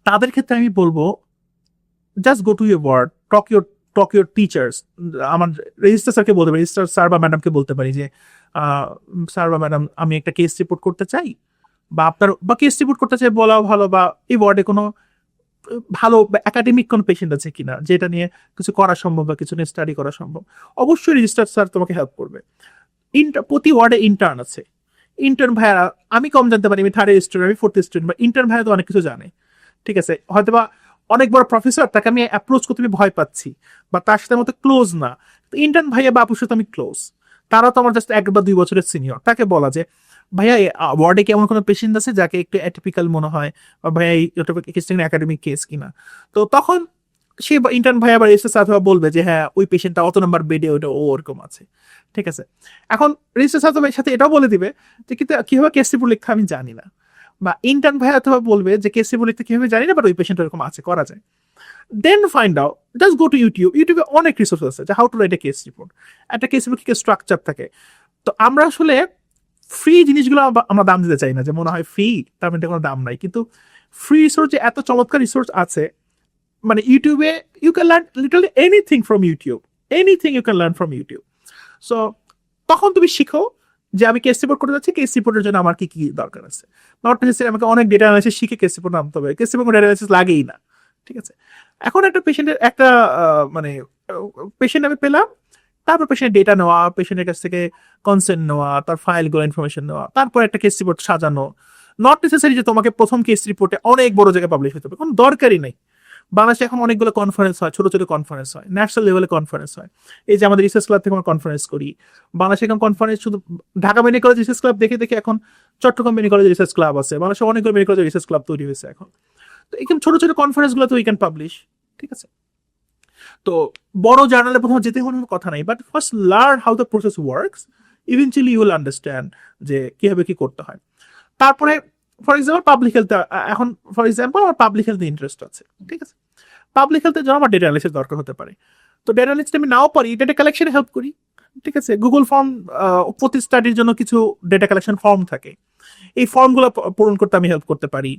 তাদের ক্ষেত্রে আমি বলবো just go to your ward, talk your teachers. আমার রেজিস্টার স্যারকে বলতে পারি, রেজিস্টার স্যার বা ম্যাডামকে বলতে পারি যে স্যার বা ম্যাডাম আমি একটা কেস রিপোর্ট করতে চাই, বা আপনার বা কেস রিপোর্ট করতে চাই বলাও ভালো, বা এই ওয়ার্ডে কোনো ভালো একাডেমিক কোনো পেশেন্ট আছে কিনা যেটা নিয়ে কিছু করা সম্ভব বা কিছু নিয়ে স্টাডি করা সম্ভব। অবশ্যই রেজিস্টার স্যার তোমাকে হেল্প করবে। প্রতি ওয়ার্ডে ইন্টার্ন আছে, ইন্টার্ন ভাইয়ারা, আমি কম জানতে পারি, আমি থার্ড স্টুডেন্ট, আমি ফোর্থ স্টুডেন্ট, বা ইন্টার্ন ভাইয়া তো অনেক কিছু জানে, ঠিক আছে? হয়তো বা অনেক বড় প্রফেসর, তাকে আমি অ্যাপ্রোচ করতে আমি ভয় পাচ্ছি বা তার সাথে মতো ক্লোজ না, তো ইন্টার্ন ভাইয়া বা আপুর সাথে আমি ক্লোজ, তারা তো আমার জাস্ট 1 বা 2 বছরের সিনিয়র। তাকে বলা যে ভাইয়া ওয়ার্ডে কি এমন কোনো পেশেন্ট আছে যাকে একটু অ্যাটিপিক্যাল মনে হয়, বা ভাইয়া এটা একাডেমিক কেস কিনা। তো তখন সে ইন্টার্ন ভাইয়া বা রেজিস্টার স্যার বলবে যে হ্যাঁ ওই পেশেন্টটা অত নাম্বার বেডে ওটা ও ওরকম আছে, ঠিক আছে? এখন রেজিস্টার স্যার সাথে এটাও বলে দিবে যে কিন্তু কিভাবে কেস রিপোর্ট লিখতে আমি জানি না, বা ইন্টার্ন ভাইয়া অথবা বলবে যে কেস রিপোর্ট লিখতে কিভাবে জানি না, বাট ওই পেশেন্ট এরকম আছে, করা যায়। Then find out, just go to YouTube. ইউটিউবে অনেক রিসোর্স আছে যে how to write a case report, একটা কেস রিপোর্ট কি স্ট্রাকচার থাকে। তো আমরা আসলে ফ্রি জিনিসগুলো আমরা দাম দিতে চাই না, যে মনে হয় ফ্রি তার মধ্যে কোনো দাম নাই, কিন্তু ফ্রি রিসোর্স যে এত চমৎকার রিসোর্স আছে, মানে ইউটিউবে you can learn literally anything from YouTube, anything you can learn from YouTube. So তখন তুমি শিখো যে আমি কেস রিপোর্ট করতে যাচ্ছি, কেস রিপোর্টের জন্য আমার কি কি দরকার আছে। নট নেসেসারি আমাকে অনেক ডেটা অ্যানালাইসিস শিখে কেস রিপোর্ট নামতে হবে, কেস রিপোর্ট ডেটা অ্যানালাইসিস লাগেই না, ঠিক আছে? এখন একটা পেশেন্টের একটা মানে পেশেন্ট আমি পেলাম, তারপর পেশেন্টের ডেটা নেওয়া, পেশেন্টের কাছ থেকে কনসেন্ট নেওয়া, তার ফাইলগুলো ইনফরমেশন নেওয়া, তারপর একটা কেস রিপোর্ট সাজানো। নট নেসেসারি যে তোমাকে প্রথম কেস রিপোর্টে অনেক বড় জায়গায় পাবলিশ হতে হবে, কোনো দরকারই নেই। বাংলাদেশে এখন অনেকগুলো কনফারেন্স হয়, ছোট ছোট কনফারেন্স হয়, ন্যাশনাল লেভেলে কনফারেন্স হয়। এই যে আমাদের রিসার্চ ক্লাব থেকে আমরা কনফারেন্স করি, বাংলাদেশে এখন কনফারেন্স শুধু Dhaka medical college research club দেখে দেখে এখন Chattogram medical college research club আছে, বাংলাদেশে অনেকগুলো মেডিকেল কলেজ রিসার্চ ক্লাব তৈরি হয়েছে এখন। তো এরকম ছোট ছোট কনফারেন্স গুলো তো উই ক্যান পাবলিশ, ঠিক আছে? তো বড় জার্নালে প্রথমে যেতে কোনো কথা নাই, but first learn how the process works, eventually you will understand যে কিভাবে কি করতে হয়। তারপরে ফর এক্সাম্পল পাবলিক হেলথ, এখন ফর এক্সাম্পল আমার পাবলিক হেলথে ইন্টারেস্ট আছে, ঠিক আছে? পাবলিক হেলথের জন্য আমার ডেটা অ্যানালিসিস দরকার হতে পারে। তো ডেটা অ্যানালিসিস আমি নাও পারি, ডেটা কালেকশনে হেল্প করি, ঠিক আছে? গুগল ফর্ম, প্রতি স্টাডির জন্য কিছু ডেটা কালেকশন ফর্ম থাকে, এই ফর্মগুলো পূরণ করতে আমি হেল্প করতে পারি।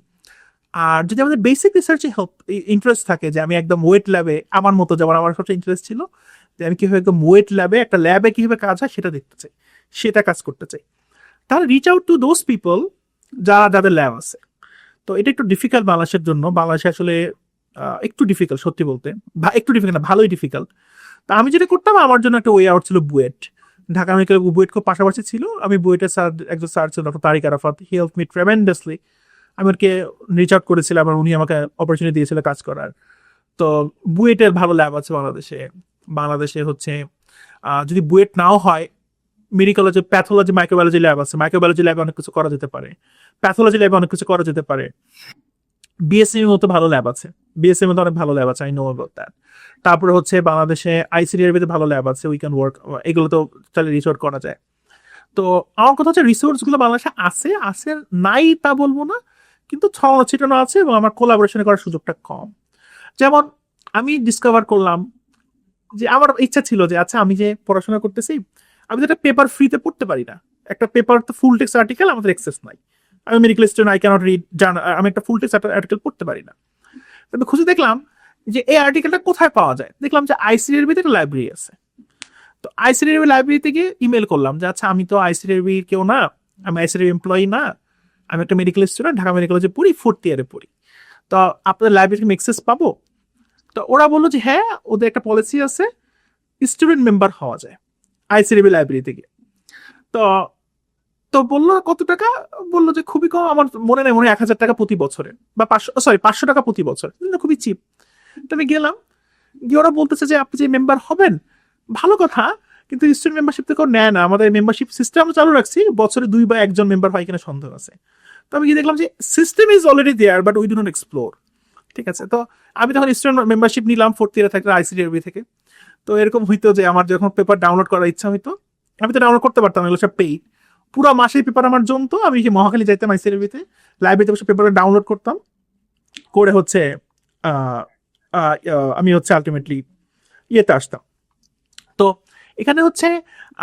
আর যদি আমাদের বেসিক রিসার্চে হেল্প ইন্টারেস্ট থাকে, যে আমি একদম ওয়েট ল্যাবে, আমার মতো যেমন আমার সবচেয়ে ইন্টারেস্ট ছিল যে আমি কিভাবে একদম ওয়েট ল্যাবে, একটা ল্যাবে কিভাবে কাজ হয় সেটা দেখতে চাই, সেটা কাজ করতে চাই, তাহলে reach out to those people যাদের ল্যাব আছে। তো এটা একটু ডিফিকাল্ট বাংলাদেশের জন্য, বাংলাদেশে আসলে একটু ডিফিকাল্ট সত্যি বলতে, একটু ডিফিকাল্ট না, ভালোই ডিফিকাল্ট। তা আমি যেটা করতাম, আমার জন্য একটা ওয়ে আউট ছিল বুয়েট। ঢাকা মেডিকেল বুয়েট খুব পাশাপাশি ছিল। আমি বুয়েটের স্যার, একজন স্যার ছিল doctor Tariq Arafat, he help me tremendously. আমি ওকে রিচ আউট করেছিলাম আর উনি আমাকে অপরচুনিটি দিয়েছিল কাজ করার। তো বুয়েটের ভালো ল্যাব আছে বাংলাদেশে। বাংলাদেশে হচ্ছে যদি বুয়েট নাও হয়, মেডিকোলজি, প্যাথোলজি, মাইক্রোবায়োলজি ল্যাব আছে। মাইক্রোবায়োলজি ল্যাবে অনেক কিছু করা যেতে পারে, প্যাথোলজি ল্যাবে অনেক কিছু করা যেতে পারে। বিএসসির মতো ভালো ল্যাব আছে, বিএসসির মতো অনেক ভালো ল্যাব আছে, আই নো অ্যাবাউট দ্যাট। তারপরে হচ্ছে বাংলাদেশে আইসিডিআর ভিতরে ভালো ল্যাব আছে, উই ক্যান ওয়ার্ক, এগুলো তো চাইলে রিসোর্ট করা যায়। তো আমার কথা হচ্ছে রিসোর্স গুলো বাংলাদেশে আছে, আছে নাই তা বলবো না, কিন্তু ছড়ানো ছিটানো আছে এবং আমার কোলাবোরেশন করার সুযোগটা কম। যেমন আমি ডিসকভার করলাম যে আমার ইচ্ছা ছিল যে আচ্ছা আমি যে পড়াশোনা করতেছি, আমি তো একটা পেপার ফ্রিতে পড়তে পারি না। একটা পেপার তো ফুল টেক্সট আর্টিকেল আমাদের অ্যাক্সেস নাই। আমি medical student, I can't read, আমি একটা ফুল টেক্সট আর্টিকেল পড়তে পারি না। কিন্তু খুঁজে দেখলাম যে এই আর্টিকেলটা কোথায় পাওয়া যায়। দেখলাম যে আইসিডিআর ভিতরে লাইব্রেরি আছে। তো আইসিডিআর লাইব্রেরিতে গিয়ে ইমেল করলাম যে আচ্ছা আমি তো আইসিডিআর কেউ না, আমি আইসিডিআর এমপ্লয়ি না, আমি একটা মেডিকেল স্টুডেন্ট, ঢাকা মেডিকেল কলেজে পড়ি, 4th ইয়ারে পড়ি, তো আপনাদের লাইব্রেরি থেকে অ্যাক্সেস পাবো? তো ওরা বললো যে হ্যাঁ, ওদের একটা পলিসি আছে, স্টুডেন্ট মেম্বার হওয়া যায় আইসিডিবি লাইব্রেরি থেকে। তো তো বললো কত টাকা, বললো যে খুবই কম, আমার মনে নেই, মনে হয় 1,000 টাকা প্রতি বছরে, বা 500 টাকা প্রতি বছর, খুবই চিপ। তো আমি গেলাম, গিয়ে ওরা বলতেছে যে আপনি যে মেম্বার হবেন ভালো কথা, কিন্তু স্টুডেন্ট মেম্বারশিপ থেকে নেয় না, আমাদের মেম্বারশিপ সিস্টেম আমরা চালু রাখছি, বছরে 2 বা 1 জন মেম্বার হয় কিনা সন্দেহ আছে। তো আমি গিয়ে দেখলাম যে system is already there, but we do not explore. ঠিক আছে, তো আমি তখন স্টুডেন্ট মেম্বারশিপ নিলাম 4th ইয়ারে থাকতে আইসিডিআরবি থেকে। তো এরকম হইতো যে আমার যখন পেপার ডাউনলোড করার ইচ্ছা হইতো, আমি তো ডাউনলোড করতে পারতাম, এগুলো সব পেইড। পুরো মাসের পেপার আমার জমতো, আমি যে মহাখালী যাইতাম আইসিডিআরবিতে, লাইব্রেরিতে বসে পেপার ডাউনলোড করতাম, করে হচ্ছে আমি হচ্ছে আলটিমেটলি ইয়েতে আসতাম। তো এখানে হচ্ছে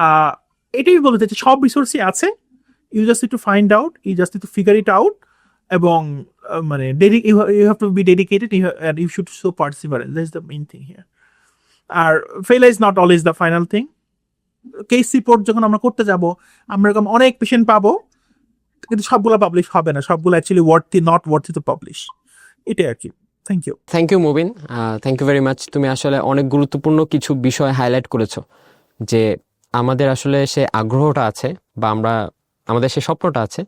আহ, এটাই বলতে চাইছি, সব রিসোর্সই আছে, you just need to find out, you just need to figure it out, এবং মানে you have to be dedicated and you should show perseverance, that's the main thing here. আর failure is not always the final thing. Case report যখন আমরা করতে যাব, আমরা এরকম অনেক পেশেন্ট পাবো, কিন্তু সবগুলো পাবলিশ হবে না, সবগুলো actually not worthy to publish, এটাই আর কি। Thank you. Thank you Mubin, thank you very much. তুমি আসলে অনেক গুরুত্বপূর্ণ কিছু বিষয় হাইলাইট করেছো, যে আমাদের আসলে সে আগ্রহটা আছে বা আমাদের সে স্বপ্নটা আছে,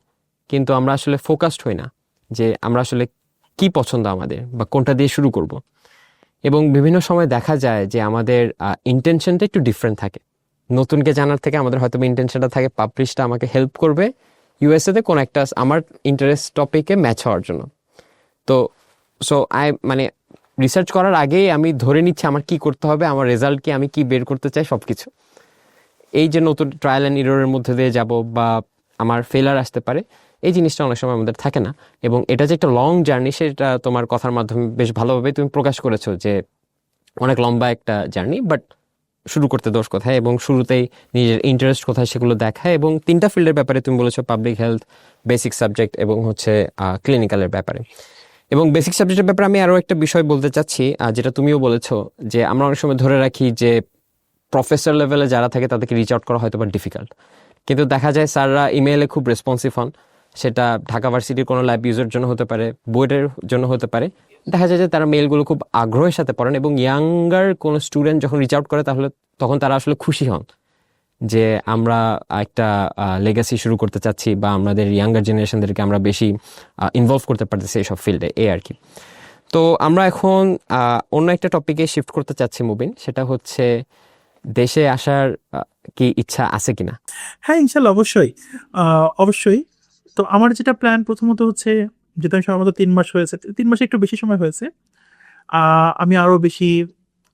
কিন্তু আমরা আসলে ফোকাসড হই না যে আমরা আসলে কি পছন্দ আমাদের বা কোনটা দিয়ে শুরু করব। এবং বিভিন্ন সময় দেখা যায় যে আমাদের ইন্টেনশনটা একটু ডিফারেন্ট থাকে। নতুনকে জানার থেকে আমাদের হয়তো ইন্টেনশনটা থাকে পাবলিশটা আমাকে হেল্প করবে ইউএসএতে কোনো একটা আমার ইন্টারেস্ট টপিকে ম্যাচ হওয়ার জন্য। তো মানে রিসার্চ করার আগেই আমি ধরে নিচ্ছি আমার কি করতে হবে, আমার রেজাল্ট কি, আমি কি বের করতে চাই, সব কিছু। এই যে নতুন ট্রায়াল অ্যান্ড এররের মধ্যে দিয়ে যাব বা আমার ফেলার আসতে পারে, এই জিনিসটা অনেক সময় আমাদের থাকে না। এবং এটা যে একটা লং জার্নি, সেটা তোমার কথার মাধ্যমে বেশ ভালোভাবে তুমি প্রকাশ করেছো যে অনেক লম্বা একটা জার্নি, বাট শুরু করতে দোষ কোথায় এবং শুরুতেই নিজের ইন্টারেস্ট কোথায় সেগুলো দেখায়। এবং 3টা ফিল্ডের ব্যাপারে তুমি বলেছো, পাবলিক হেলথ, বেসিক সাবজেক্ট এবং হচ্ছে ক্লিনিক্যালের ব্যাপারে। এবং বেসিক সাবজেক্টের ব্যাপারে আমি আরও একটা বিষয় বলতে চাচ্ছি, যেটা তুমিও বলেছো, যে আমরা অনেক সময় ধরে রাখি যে প্রফেসর লেভেলে যারা থাকে তাদেরকে রিচ আউট করা হয়তো বা ডিফিকাল্ট, কিন্তু দেখা যায় স্যাররা ইমেইলে খুব রেসপন্সিভ হন। সেটা ঢাকা ভার্সিটির কোনো ল্যাব ইউজের জন্য হতে পারে, বুয়েটের জন্য হতে পারে। দেখা যায় যে তারা মেইলগুলো খুব আগ্রহের সাথে পড়েন, এবং ইয়াঙ্গার কোনো স্টুডেন্ট যখন রিচ আউট করে তখন তারা আসলে খুশি হন যে আমরা একটা লেগাসি শুরু করতে চাচ্ছি বা আমাদের ইয়াঙ্গার জেনারেশনদেরকে আমরা বেশি ইনভলভ করতে পারতেছি এইসব ফিল্ডে, এই আর কি। তো আমরা এখন অন্য একটা টপিকে শিফট করতে চাচ্ছি মুবিন, সেটা হচ্ছে দেশে আসার কি ইচ্ছা আছে কিনা? হ্যাঁ, ইনশাল্লাহ, অবশ্যই, অবশ্যই। তো আমার যেটা প্ল্যান, প্রথমত হচ্ছে, যেটা আমি সাধারণত 3 মাস হয়েছে, 3 মাসে একটু বেশি সময় হয়েছে, আমি আরও বেশি,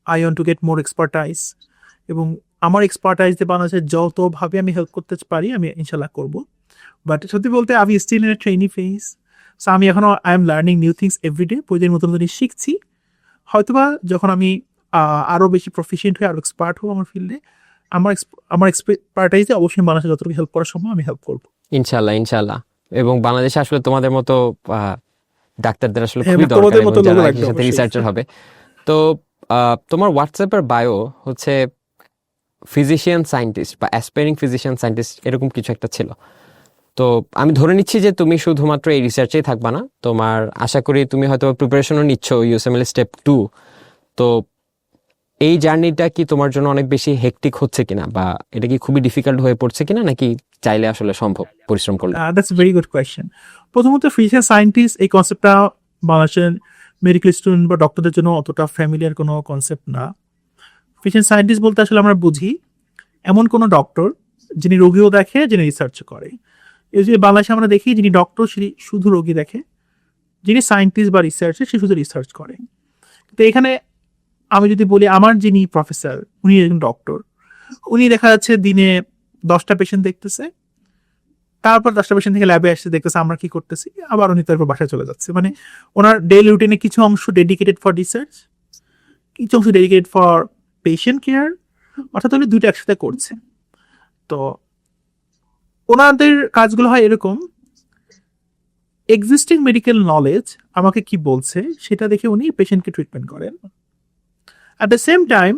I want to get more expertise, এবং আমার এক্সপার্টাইজ দিয়ে বাংলাদেশের যতভাবে আমি হেল্প করতে পারি আমি ইনশাল্লাহ করবো। বাট সত্যি বলতে আমি still in a trainee phase, so আমি এখনও I am learning new things everyday, প্রতিদিন নতুন নতুন শিখছি। হয়তোবা যখন আমি আরও বেশি প্রফিশিয়েন্ট হয়ে, আরও এক্সপার্ট হবো আমার ফিল্ডে, আমার এক্সপার্টাইজে অবশ্যই মানুষের যতটুকু হেল্প করার সময় আমি হেল্প করবো, ইনশাল্লাহ, ইনশাল্লাহ। এবং বাংলাদেশে আসলে তোমাদের মতো ডাক্তারদের আসলে হ্যাঁ, খুবই তোমাদের দরকার, মতো এবং লোক যারা লাগবে একই সাথে অবশ্যই। রিসার্চার হবে। তো তোমার হোয়াটসঅ্যাপের বায়ো হচ্ছে ফিজিশিয়ান সায়েন্টিস্ট বা অ্যাসপায়ারিং ফিজিশিয়ান সায়েন্টিস্ট, এরকম কিছু একটা ছিল। তো আমি ধরে নিচ্ছি যে তুমি শুধুমাত্র এই রিসার্চেই থাকবা না, তোমার আশা করি তুমি হয়তো প্রিপারেশনও নিচ্ছ ইউএসএমএল স্টেপ 2। তো এই জার্নিটা কি তোমার জন্য অনেক বেশি হেক্টিক হচ্ছে কিনা, বা এটা কি খুবই ডিফিকাল্ট হয়ে পড়ছে কিনা, নাকি চাইলে আসলে সম্ভব পরিশ্রম করলে? That's very good question. প্রথমত ফিজিশিয়ান সায়েন্টিস্ট এই কনসেপ্টটা বাংলাদেশের মেডিকেল স্টুডেন্ট বা ডক্টরদের জন্য অতটা ফ্যামিলিয়ার কোনো কনসেপ্ট না। ফিজিশিয়ান সায়েন্টিস্ট বলতে আসলে আমরা বুঝি এমন কোনো ডক্টর যিনি রোগীও দেখে, যিনি রিসার্চ করে। এই যে বাংলাদেশে আমরা দেখি যিনি ডক্টর সে শুধু রোগী দেখে, যিনি সায়েন্টিস্ট বা রিসার্চার সে শুধু রিসার্চ করে। তো এখানে আমি যদি বলি আমার যিনি প্রফেসর উনি একজন ডক্টর, উনি দেখা যাচ্ছে দিনে 10টা পেশেন্ট দেখতেছে, তারপর 10টা পেশেন্ট থেকে ল্যাবে আসছে দেখতেছে আমরা কি করতেছি, আবার উনি তারপর বাসায় চলে যাচ্ছে। মানে ওনার ডেইলি রুটিনে কিছু অংশ ডেডিকেটেড ফর রিসার্চ, কিছু অংশ ডেডিকেটেড ফর পেশেন্ট কেয়ার, অর্থাৎ উনি দুইটা একসাথে করছে। তো ওনাদের কাজগুলো হয় এরকম, এক্সিস্টিং মেডিকেল নলেজ আমাকে কি বলছে সেটা দেখে উনি পেশেন্টকে ট্রিটমেন্ট করেন। অ্যাট দ্য সেম টাইম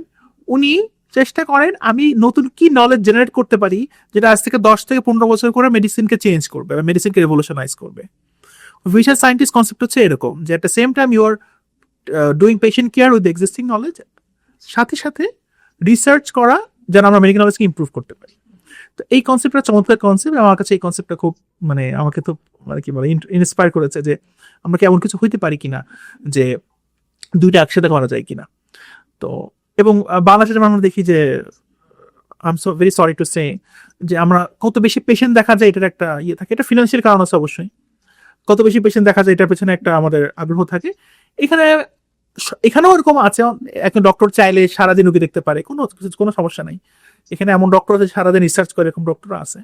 উনি চেষ্টা করেন আমি নতুন কি নলেজ জেনারেট করতে পারি যেটা আজ থেকে 10 থেকে 15 বছর করে মেডিসিনকে চেঞ্জ করবে বা মেডিসিনকে রেভলিউশনাইজ করবে। ভিশন সায়েন্টিস্ট কনসেপ্ট হচ্ছে এরকম যে at the same time you are doing patient care with existing knowledge, সাথে সাথে রিসার্চ করা যেন আমরা মেডিকেল নলেজকে ইমপ্রুভ করতে পারি। তো এই কনসেপ্টটা চমৎকার কনসেপ্ট, আমার কাছে এই কনসেপ্টটা খুব মানে আমাকে তো মানে কি বলে ইন্সপায়ার করেছে যে আমরা কি এমন কিছু হইতে পারি কিনা যে দুইটা একসাথে করা যায় কিনা। তো এবং বাংলাদেশে যেমন আমরা দেখি যে I am so very sorry to say যে আমরা কত বেশি পেশেন্ট দেখা যায় এটার একটা ইয়ে থাকে, এটা ফিনান্সিয়াল কারণ আছে অবশ্যই, কত বেশি পেশেন্ট দেখা যায় এটার পেছনে একটা আমাদের আগ্রহ থাকে। এখানে এখানেও এরকম আছে, একজন ডক্টর চাইলে সারাদিন রুগী দেখতে পারে, কোনো সমস্যা নাই। এখানে এমন ডক্টর আছে সারাদিন রিসার্চ করে, এরকম ডক্টর আছে।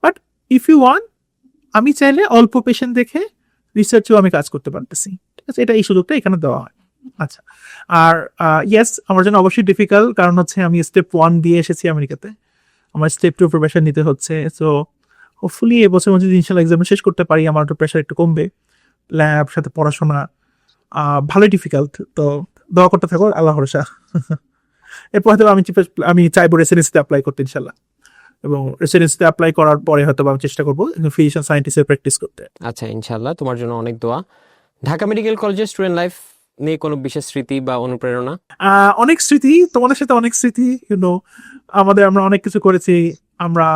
বাট ইফ ইউ ওয়ান্ট আমি চাইলে অল্প পেশেন্ট দেখে রিসার্চেও আমি কাজ করতে পারতেছি, ঠিক আছে, এটা এই সুযোগটা এখানে দেওয়া হয়। আচ্ছা, আর ইয়েস আমার জন্য অবশ্যই ডিফিকাল্ট, কারণ হচ্ছে আমি স্টেপ 1 দিয়ে এসেছি আমেরিকাতে, আমার স্টেপ 2 প্রিপারেশন নিতে হচ্ছে। সো হোপফুলি এবছর মধ্যে ইনশাল্লাহ এক্সাম শেষ করতে পারি, আমার একটু প্রেশার একটু কমবে, ল্যাব সাথে পড়াশোনা ভালোই ডিফিকাল্ট। তো দোয়া করতে থাকো, আল্লাহ ভরসা। এরপর হয়তো আমি চাইবো রেসিডেন্সিতে অ্যাপ্লাই করতে ইনশাল্লাহ, এবং রেসিডেন্সিতে অ্যাপ্লাই করার পরে হয়তো আমি চেষ্টা করবো ফিজিশিয়ান সায়েন্টিস্টের প্র্যাকটিস করতে। আচ্ছা, ইনশাল্লাহ, তোমার জন্য অনেক দোয়া। ঢাকা মেডিকেল কলেজের স্টুডেন্ট লাইফ নিয়ে কোনো বিশেষ স্মৃতি বা অনুপ্রেরণা? অনেক স্মৃতি, তোমাদের সাথে অনেক স্মৃতি, ইউনো আমরা অনেক কিছু করেছি। আমরা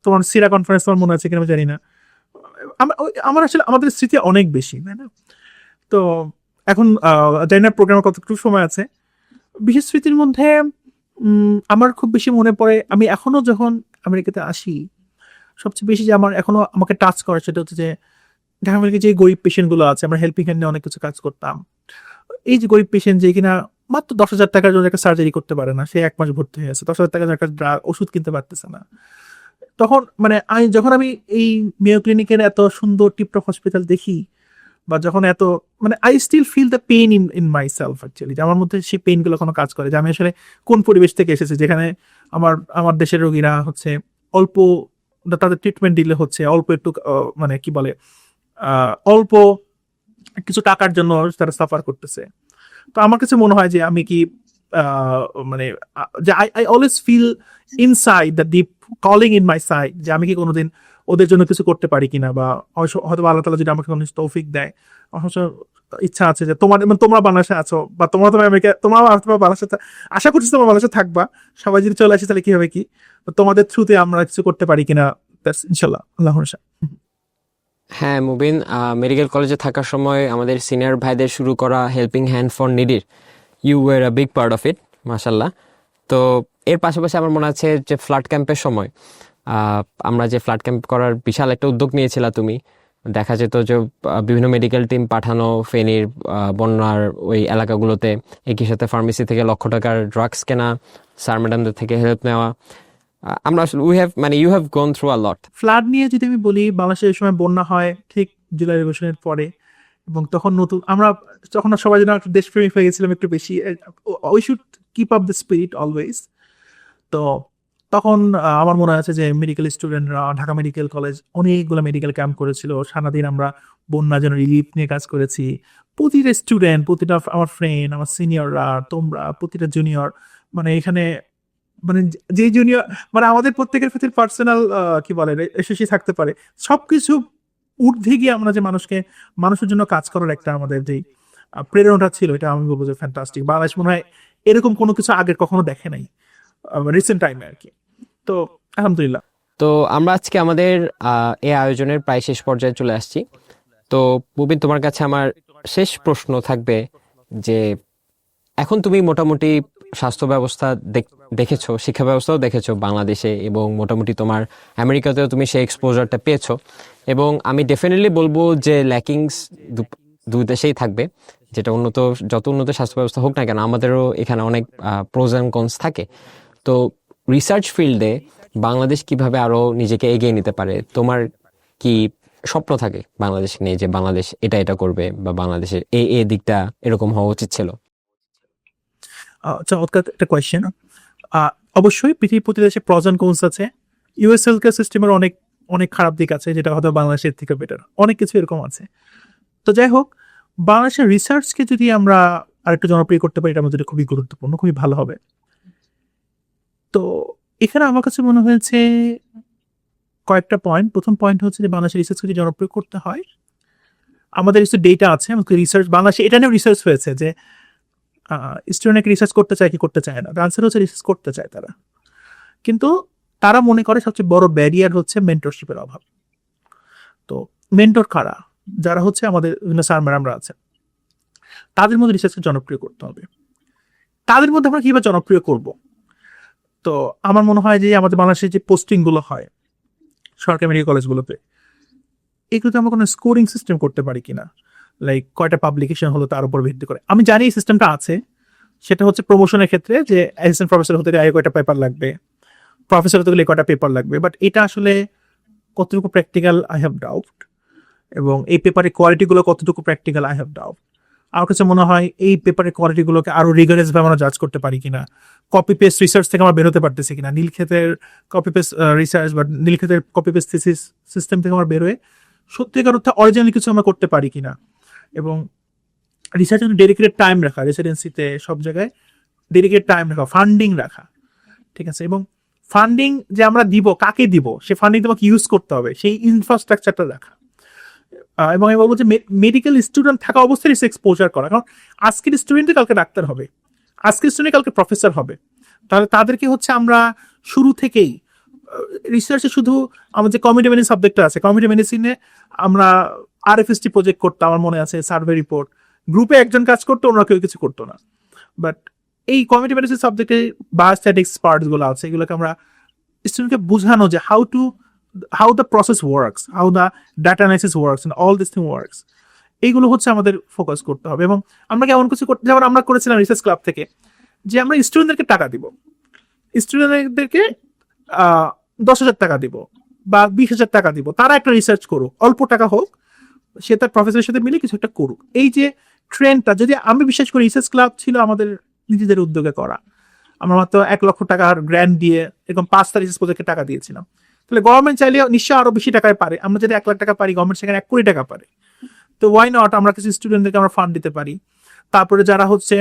তোমার সিরা কনফারেন্স তোমার মনে আছে কিনা আমি জানি না, আমার আসলে আমাদের স্মৃতি অনেক বেশি, তাই না? তো এখন জানি না প্রোগ্রামে কতটুকু সময় আছে। বিশেষ স্মৃতির মধ্যে আমার খুব বেশি মনে পড়ে, আমি এখনো যখন আমেরিকাতে আসি সবচেয়ে বেশি যে আমার এখনো আমাকে টাচ করে সেটা হচ্ছে যে ঢাকা মেডিকেলে যে গরিব পেশেন্টগুলো আছে, আমরা হেল্পিং হ্যান্ডে অনেক কিছু কাজ করতাম। এই যে গরিব পেশেন্ট যে কিনা মাত্র 10,000 টাকার জন্য একটা সার্জারি করতে পারে না, সে 1 মাস ভর্তি হয়ে আছে, 10,000 টাকার একটা ওষুধ কিনতে পারতেছে না। তখন মানে যখন আমি এই মেয়ো ক্লিনিকের এত সুন্দর টিপটপ হসপিটাল দেখি, বা যখন এত মানে I still feel the pain in myself actually, যে আমার মধ্যে সেই পেইনগুলো কোনো কাজ করে, যে আমি আসলে কোন পরিবেশ থেকে এসেছি, যেখানে আমার দেশের রোগীরা হচ্ছে অল্প তাদের ট্রিটমেন্ট দিলে হচ্ছে অল্প একটু মানে কি বলে অল্প কিছু টাকার জন্য তারা সাফার করতেছে। তো আমার কাছে মনে হয় যে আমি কি মানে যে I always feel inside the deep calling in my side, যে আমি কি কোনোদিন ওদের জন্য কিছু করতে পারি কিনা, বা হয়তো আল্লাহ তাআলা যদি আমাকে কোনো তৌফিক দেয়, আমার হচ্ছে ইচ্ছা আছে যে তোমরা বাংলাদেশে আছো, বা তোমরা আমেরিকা, তোমরা বাংলাদেশে আশা করছি তোমরা বাংলাদেশে থাকবা, সবাই যদি চলে আসি তাহলে কি হবে কি, তোমাদের থ্রুতে আমরা কিছু করতে পারি কিনা, ইনশাল্লাহ আল্লাহ ভরসা। হ্যাঁ মুবিন, মেডিকেল কলেজে থাকার সময় আমাদের সিনিয়র ভাইদের শুরু করা helping hand for needier, you were a big part of it, মাশাল্লাহ। তো এর পাশাপাশি আমার মনে আছে যে ফ্লাড ক্যাম্পের সময় আমরা যে ফ্লাড ক্যাম্প করার বিশাল একটা উদ্যোগ নিয়েছিলা তুমি, দেখা যেত যে বিভিন্ন মেডিকেল টিম পাঠানো ফেনীর বন্যার ওই এলাকাগুলোতে, একই সাথে ফার্মেসি থেকে লক্ষ টাকার ড্রাগস কেনা, স্যার ম্যাডামদের থেকে হেল্প নেওয়া। আমরা আসলে you have gone through a lot. Flood নিয়ে যদি আমি বলি, বাংলাদেশে এই সময় বন্যা হয় ঠিক জুলাই রেভলিউশনের পরে, এবং তখন যখন সবাই যেন একটু দেশপ্রেমিক হয়ে গেছিলাম একটু বেশি, we should keep up the spirit always. তো তখন আমার মনে আছে যে মেডিকেল স্টুডেন্টরা ঢাকা মেডিকেল কলেজ অনেকগুলো মেডিকেল ক্যাম্প করেছিল, সারাদিন আমরা বন্যা যেন রিলিফ নিয়ে কাজ করেছি। প্রতিটা স্টুডেন্ট, প্রতিটা আমার ফ্রেন্ড, আমার সিনিয়ররা, তোমরা, প্রতিটা জুনিয়র, মানে এখানে মানে যে জুনিয়র মানে আমাদের প্রত্যেকের প্রতি পার্সোনাল কি বলে এসেসি থাকতে পারে, সবকিছু ঊর্ধ্বে গিয়ে আমরা যে মানুষের জন্য কাজ করার একটা আমাদের যে প্রেরণাটা ছিল, এটা আমি বলবো যে ফ্যান্টাস্টিক। বাংলাদেশ মনে হয় এরকম কোনো কিছু আগের কখনো দেখে নাই রিসেন্ট টাইমে আর কি। তো আলহামদুলিল্লাহ। তো আমরা আজকে আমাদের এই আয়োজনের প্রায় শেষ পর্যায়ে চলে আসছি। তো মুবিন, তোমার কাছে আমার শেষ প্রশ্ন থাকবে যে এখন তুমি মোটামুটি স্বাস্থ্য ব্যবস্থা দেখেছো, শিক্ষা ব্যবস্থাও দেখেছো বাংলাদেশে, এবং মোটামুটি তোমার আমেরিকাতেও তুমি সেই এক্সপোজারটা পেয়েছো, এবং আমি ডেফিনেটলি বলবো যে ল্যাকিংস দুই দেশেই থাকবে, যেটা যত উন্নত স্বাস্থ্য ব্যবস্থা হোক না কেন, আমাদেরও এখানে অনেক প্রোজ অ্যান্ড কনস থাকে। তো রিসার্চ ফিল্ডে বাংলাদেশ কিভাবে আরো নিজেকে এগিয়ে নিতে পারে, তোমার কি স্বপ্ন থাকে বাংলাদেশ নিয়ে, যে বাংলাদেশ এটা এটা করবে, বা বাংলাদেশের এই দিকটা এরকম হওয়া উচিত ছিল? চমৎকার একটা কোয়েশ্চেন। অবশ্যই পৃথিবীর প্রতি দেশে প্রজ অ্যান্ড কনস আছে। ইউএস হেলথ কেয়ার সিস্টেমের অনেক অনেক খারাপ দিক আছে, যেটা হয়তো বাংলাদেশের থেকে বেটার, অনেক কিছু এরকম আছে। তো যাই হোক, বাংলাদেশের রিসার্চকে যদি আমরা আরেকটু জনপ্রিয় করতে পারি, এটা আমাদের খুবই গুরুত্বপূর্ণ, খুবই ভালো হবে। তো এখানে আমার কাছে মনে হয়েছে কয়েকটা পয়েন্ট। প্রথম পয়েন্ট হচ্ছে যে বাংলাদেশের রিসার্চকে যদি জনপ্রিয় করতে হয়, আমাদের কিছু ডেটা আছে, আমাদের রিসার্চ বাংলাদেশে এটা নিয়েও রিসার্চ হয়েছে যে স্টুডেন্ট রিসার্চ করতে চায় কি করতে চায় না। আনসার হচ্ছে রিসার্চ করতে চায় তারা, কিন্তু তারা মনে করে সবচেয়ে বড় ব্যারিয়ার হচ্ছে মেন্টরশিপের অভাব। তো মেন্টর কারা? যারা হচ্ছে আমাদের বিভিন্ন স্যার ম্যাডামরা আছেন, তাদের মধ্যে রিসার্চকে জনপ্রিয় করতে হবে। তাদের মধ্যে আমরা কিভাবে জনপ্রিয় করব? তো আমার মনে হয় যে আমাদের বাংলাদেশের যে পোস্টিংগুলো হয় সরকারি মেডিকেল কলেজগুলোতে, এগুলোতে আমরা কোনো স্কোরিং সিস্টেম করতে পারি কিনা, লাইক কয়টা পাবলিকেশন হলো তার উপর ভিত্তি করে। আমি জানি এই সিস্টেমটা আছে, সেটা হচ্ছে প্রমোশনের ক্ষেত্রে যে অ্যাসিস্ট্যান্ট প্রফেসর হতে গেলে কয়টা পেপার লাগবে, প্রফেসর হতে গেলে কয়টা পেপার লাগবে, বাট এটা আসলে কতটুকু প্র্যাকটিক্যাল আই হ্যাভ ডাউট, এবং এই পেপারের কোয়ালিটিগুলো কতটুকু প্র্যাকটিক্যাল আই হ্যাভ ডাউট। আমার কাছে মনে হয় এই পেপারের কোয়ালিটিগুলোকে আরো রিগারাস ভাবে আমরা জাজ করতে পারি কিনা, কপি পেস্ট রিসার্চ থেকে আমরা বেরোতে পারতেছি কিনা, নীলক্ষেতের কপি পেস্ট রিসার্চ বা নীলক্ষেতের কপি পেস্ট থিসিস সিস্টেম থেকে আমরা বেরোয় সত্যিকার অর্থে অরিজিনাল কিছু আমরা করতে পারি কিনা। এবং রিসার্চ জন্য ডেডিকেটেড টাইম রাখা, রেসিডেন্সিতে সব জায়গায় ডেডিকেটেড টাইম রাখা, ফান্ডিং রাখা, ঠিক আছে। এবং ফান্ডিং যে আমরা দিব, কাকে দিব, সে ফান্ডিং তোমাকে ইউজ করতে হবে, সেই ইনফ্রাস্ট্রাকচারটা রাখা। এবং আমি বলবো যে মেডিকেল স্টুডেন্ট থাকা অবস্থায় এক্সপোজার করা, কারণ আজকের স্টুডেন্টই কালকে ডাক্তার হবে, আজকের স্টুডেন্ট কালকে প্রফেসর হবে। তাহলে তাদেরকে হচ্ছে আমরা শুরু থেকেই রিসার্চে শুধু আমার যে কমিউনিটি মেডিসিন সাবজেক্টটা আছে, কমিউনিটি মেডিসিনে আমরা RFST প্রজেক্ট করতাম, আমার মনে আছে, সার্ভে রিপোর্ট, গ্রুপে একজন কাজ করতো, ওনারা কেউ কিছু করতো না। বাট এই কমিউনিটি মেডিসিন সাবজেক্টে বায়োস্ট্যাটিক্স পার্টসগুলো আছে, এগুলোকে আমরা স্টুডেন্টকে বোঝানো যে how the process works, how the data analysis works and all this thing works, এইগুলো হচ্ছে আমাদের ফোকাস করতে হবে। এবং আমরা এমন কিছু করতে, যেমন আমরা করেছিলাম রিসার্চ ক্লাব থেকে, যে আমরা স্টুডেন্টদেরকে টাকা দিব, স্টুডেন্টদেরকে 10,000 টাকা দিব বা 20,000 টাকা দিব, তারা একটা রিসার্চ করুক, অল্প টাকা হোক, সে তার প্রফেসরের সাথে মিলে কিছু একটা করুক। এই যে ট্রেন্ডটা, যদি আমি বিশ্বাস করি রিসার্চ ক্লাব ছিল আমাদের নিজেদের উদ্যোগে করা, আমরা মাত্র 1 লক্ষ টাকার গ্র্যান্ট দিয়ে এরকম 5টা রিসার্চ প্রজেক্টে টাকা দিয়েছিলাম, তাহলে গভর্নমেন্ট চাইলে নিশ্চয়ই আরো বেশি টাকায় পারে। আমরা যদি 1 লাখ টাকা পারি, গভর্নমেন্ট সেখানে 1 কোটি টাকা পারে। তো ওয়াই নট, আমরা কিছু স্টুডেন্টদেরকে আমরা ফান্ড দিতে পারি। তারপরে যারা হচ্ছে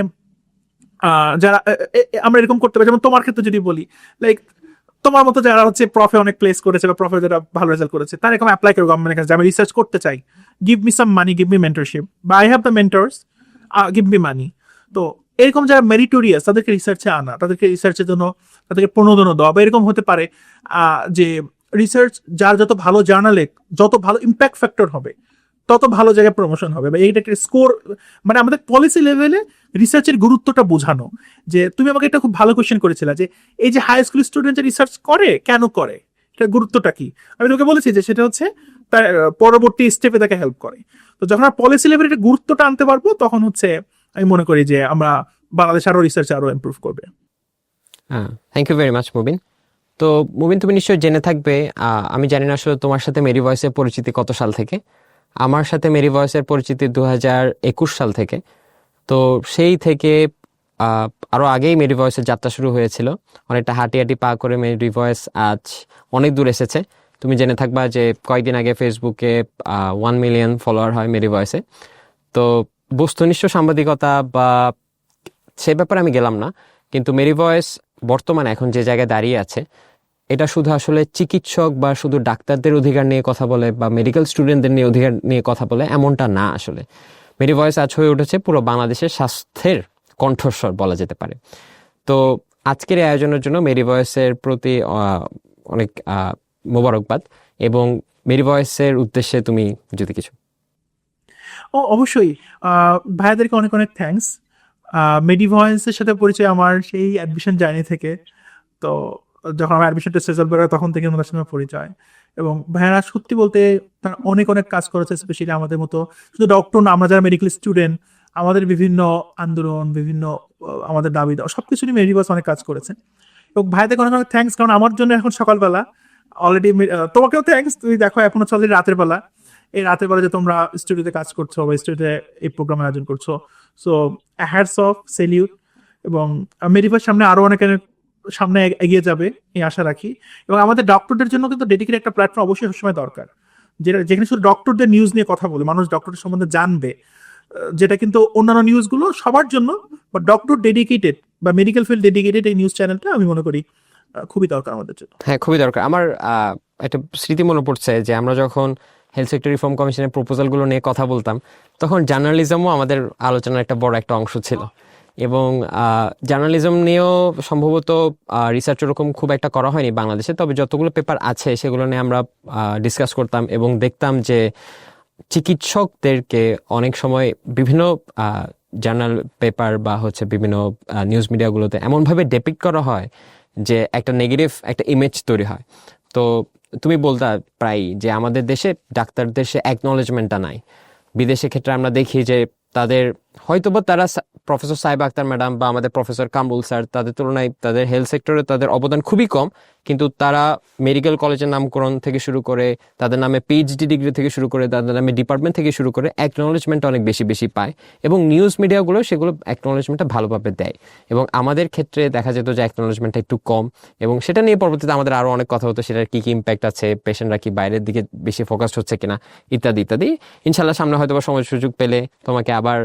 যারা আমরা এরকম করতে পারি, যেমন তোমার ক্ষেত্রে যদি বলি, লাইক তোমার মতো যারা হচ্ছে প্রফে অনেক প্লেস করেছে বা প্রফে যারা ভালো রেজাল্ট করেছে, তারা এরকম অ্যাপ্লাই করে গভর্নমেন্টের কাছে, আমি রিসার্চ করতে চাই, গিভ মি সাম মানি, গিভ মি মেন্টরশিপ, বা I have the mentors, give me মানি। তো এরকম যারা মেরিটোরিয়াস, তাদেরকে রিসার্চে আনা, তাদেরকে রিসার্চের জন্য তাদেরকে প্রণোদনা দেওয়া, বা এরকম হতে পারে যে রিসার্চ যার যত ভালো জার্নালে যত ভালো ইম্প্যাক্ট ফ্যাক্টর হবে, তত ভালো জায়গায় প্রমোশন হবে, বা এইটা একটা স্কোর, মানে আমাদের পলিসি লেভেলে রিসার্চের গুরুত্বটা বোঝানো। যে তুমি আমাকে একটা খুব ভালো কোয়েশ্চেন করেছিলে, যে এই যে হাই স্কুল স্টুডেন্ট যে রিসার্চ করে, কেন করে, এটার গুরুত্বটা কি? আমি তোকে বলেছি যে সেটা হচ্ছে তার পরবর্তী স্টেপে তাকে হেল্প করে। তো যখন আমরা পলিসি লেভেলে এটা গুরুত্বটা আনতে পারবো, তখন হচ্ছে আমি মনে করি যে আমরা বাংলাদেশ আরো রিসার্চ আরো ইমপ্রুভ করবে। হ্যাঁ, thank you very much Mubin. তো মুবিন, তুমি নিশ্চয়ই জেনে থাকবে, আমি জানি না আসলে তোমার সাথে মেরি ভয়েসের পরিচিতি কত সাল থেকে। আমার সাথে মেরি ভয়েসের পরিচিতি 2021 সাল থেকে। তো সেই থেকে আরো আগেই মেরি ভয়েসের যাত্রা শুরু হয়েছিল, অনেকটা হাঁটি হাঁটি পা করে মেরি ভয়েস আজ অনেক দূর এসেছে। তুমি জেনে থাকবা যে কয়েকদিন আগে ফেসবুকে 1 মিলিয়ন ফলোয়ার হয় মেরি ভয়েসে। তো বস্তুনিষ্ঠ সাংবাদিকতা বা সে ব্যাপারে আমি গেলাম না, কিন্তু মেরি ভয়েস বর্তমানে এখন যে জায়গায় দাঁড়িয়ে আছে, এটা শুধু আসলে চিকিৎসক বা শুধু ডাক্তারদের অধিকার নিয়ে কথা বলে বা মেডিকেল স্টুডেন্টদের নিয়ে অধিকার নিয়ে কথা বলে, এমনটা না। আসলে মেরি ভয়েস আজ হয়ে উঠেছে পুরো বাংলাদেশের স্বাস্থ্যের কণ্ঠস্বর বলা যেতে পারে। তো আজকের এই আয়োজনের জন্য মেরি ভয়েসের প্রতি অনেক মোবারকবাদ, এবং মেরি ভয়েসের উদ্দেশ্যে তুমি যদি কিছু। অবশ্যই ভাইয়াদেরকে অনেক অনেক থ্যাঙ্কস। মেডি ভয়েসের সাথে পরিচয় আমার সেই অ্যাডমিশন জার্নি থেকে। তো যখন আমার অ্যাডমিশন টেস্ট রেজাল্ট বেরোয় তখন থেকে ওনাদের সঙ্গে পরিচয়। এবং ভাইয়ারা সত্যি বলতে তারা অনেক অনেক কাজ করেছে, স্পেশালি আমাদের মতো শুধু ডক্টর না, আমরা যারা মেডিকেল স্টুডেন্ট, আমাদের বিভিন্ন আন্দোলন, বিভিন্ন আমাদের দাবি দেওয়া সব কিছু নিয়ে মেডি ভয়েস অনেক কাজ করেছে। এবং ভাইয়াদেরকে অনেক অনেক থ্যাঙ্কস, কারণ আমার জন্য এখন সকালবেলা অলরেডি। তোমাকেও থ্যাঙ্কস, তুমি দেখো এখন হচ্ছে অলরেডি রাতের বেলা। এই রাতের বেলা যে তোমরা স্টুডিওতে কাজ করছো বা স্টুডিওতে এই প্রোগ্রাম আয়োজন করছো, সো হ্যাটস অফ, সেলিউট। এবং মেডিভার সামনে আরো অনেক সামনে এগিয়ে যাবে এই আশা রাখি। এবং আমাদের ডক্টরদের জন্য কিন্তু ডেডিকেটেড একটা প্ল্যাটফর্ম অবশ্যই সবসময় দরকার, যেখানে শুধু ডক্টরদের নিউজ নিয়ে কথা বলে, মানুষ ডক্টরের সম্বন্ধে জানবে, যেটা কিন্তু অন্যান্য নিউজগুলো সবার জন্য, বা ডক্টর ডেডিকেটেড বা মেডিকেল ফিল্ড ডেডিকেটেড এই নিউজ চ্যানেলটা আমি মনে করি খুবই দরকার আমাদের জন্য। হ্যাঁ, খুবই দরকার। আমার একটা স্মৃতি মনে পড়ছে যে আমরা যখন হেলথ সেক্টর রিফর্ম কমিশনের প্রপোজালগুলো নিয়ে কথা বলতাম, তখন জার্নালিজমও আমাদের আলোচনার একটা বড় একটা অংশ ছিল। এবং জার্নালিজম নিয়েও সম্ভবত রিসার্চ ওরকম খুব একটা করা হয়নি বাংলাদেশে, তবে যতগুলো পেপার আছে সেগুলো নিয়ে আমরা ডিসকাস করতাম এবং দেখতাম যে চিকিৎসকদেরকে অনেক সময় বিভিন্ন জার্নাল পেপার বা হচ্ছে বিভিন্ন নিউজ মিডিয়াগুলোতে এমনভাবে ডেপিক্ট করা হয় যে একটা নেগেটিভ একটা ইমেজ তৈরি হয়। তো তুমি বলতা প্রায় যে আমাদের দেশে ডাক্তারদের সে অ্যাকনলেজমেন্টটা নাই। বিদেশের ক্ষেত্রে আমরা দেখি যে তাদের হয়তোবা তারা প্রফেসর সাহেব আক্তার ম্যাডাম বা আমাদের প্রফেসর কামরুল স্যার, তাদের তুলনায় তাদের হেলথ সেক্টরে তাদের অবদান খুবই কম, কিন্তু তারা মেডিকেল কলেজের নামকরণ থেকে শুরু করে, তাদের নামে পিএইচডি ডিগ্রি থেকে শুরু করে, তাদের নামে ডিপার্টমেন্ট থেকে শুরু করে অ্যাকনলেজমেন্ট অনেক বেশি বেশি পায়, এবং নিউজ মিডিয়াগুলো সেগুলো অ্যাকনলেজমেন্টটা ভালোভাবে দেয়। এবং আমাদের ক্ষেত্রে দেখা যেত যে অ্যাকনলেজমেন্টটা একটু কম, এবং সেটা নিয়ে পরবর্তীতে আমাদের আরও অনেক কথা হতো, সেটার কী কী ইম্প্যাক্ট আছে, পেশেন্টরা কি বাইরের দিকে বেশি ফোকাস হচ্ছে কিনা, ইত্যাদি ইত্যাদি। ইনশাল্লাহ সামনে হয়তো বা সময় সুযোগ পেলে তোমাকে আবার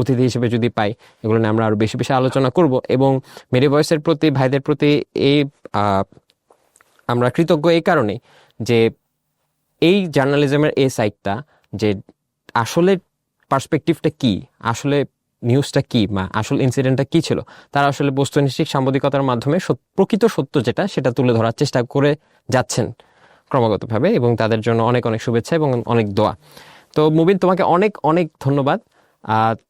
অতিথি হিসেবে যদি পাই, এগুলো নিয়ে আমরা আরো বেশি বেশি আলোচনা করব। এবং মেরি ভয়েসের প্রতি, ভাইদের প্রতি এই আমরা কৃতজ্ঞ এই কারণে যে এই জার্নালিজমের এই সাইডটা, যে আসলে পার্সপেক্টিভটা কি, আসলে নিউজটা কি, বা আসল ইনসিডেন্টটা কি ছিল, তারা আসলে বস্তুনিষ্ঠ সাংবাদিকতার মাধ্যমে প্রকৃত সত্য যেটা সেটা তুলে ধরার চেষ্টা করে যাচ্ছেন ক্রমাগতভাবে, এবং তাদের জন্য অনেক অনেক শুভেচ্ছা এবং অনেক দোয়া। তো মুবিন, তোমাকে অনেক অনেক ধন্যবাদ।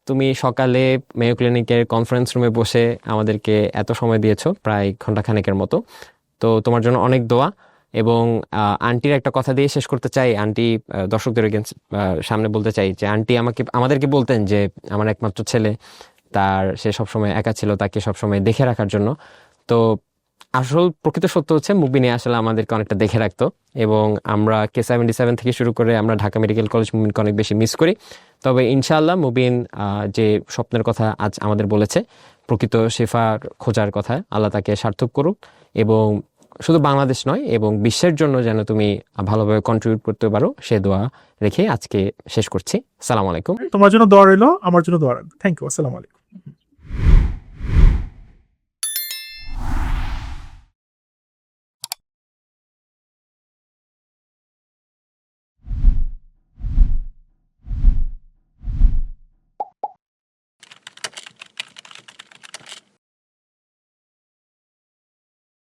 তুমি সকালে মেয়ো ক্লিনিকের কনফারেন্স রুমে বসে আমাদেরকে এত সময় দিয়েছো, প্রায় ঘন্টাখানেকের মতো। তো তোমার জন্য অনেক দোয়া। এবং আন্টির একটা কথা দিয়ে শেষ করতে চাই। আন্টি দর্শকদের সামনে বলতে চাই যে আন্টি আমাদেরকে বলতেন যে আমার একমাত্র ছেলে, সে সবসময় একা ছিল, তাকে সবসময় দেখে রাখার জন্য। তো আসল প্রকৃত সত্য হচ্ছে মুবিনে আসলে আমাদেরকে অনেকটা দেখে রাখতো, এবং আমরা K77 থেকে শুরু করে আমরা ঢাকা মেডিকেল কলেজ মুবিনকে অনেক বেশি মিস করি। তবে ইনশাআল্লাহ মুবিন যে স্বপ্নের কথা আজ আমাদের বলেছে, প্রকৃত শেফা খোঁজার কথা, আল্লাহ তাকে সার্থক করুক, এবং শুধু বাংলাদেশ নয় এবং বিশ্বের জন্য যেন তুমি ভালোভাবে কন্ট্রিবিউট করতে পারো, সে দোয়া রেখে আজকে শেষ করছি। আসসালামু আলাইকুম। তোমার জন্য দোয়া রইলো, আমার জন্য দোয়া রাখবে। Thank you. আসসালামু আলাইকুম।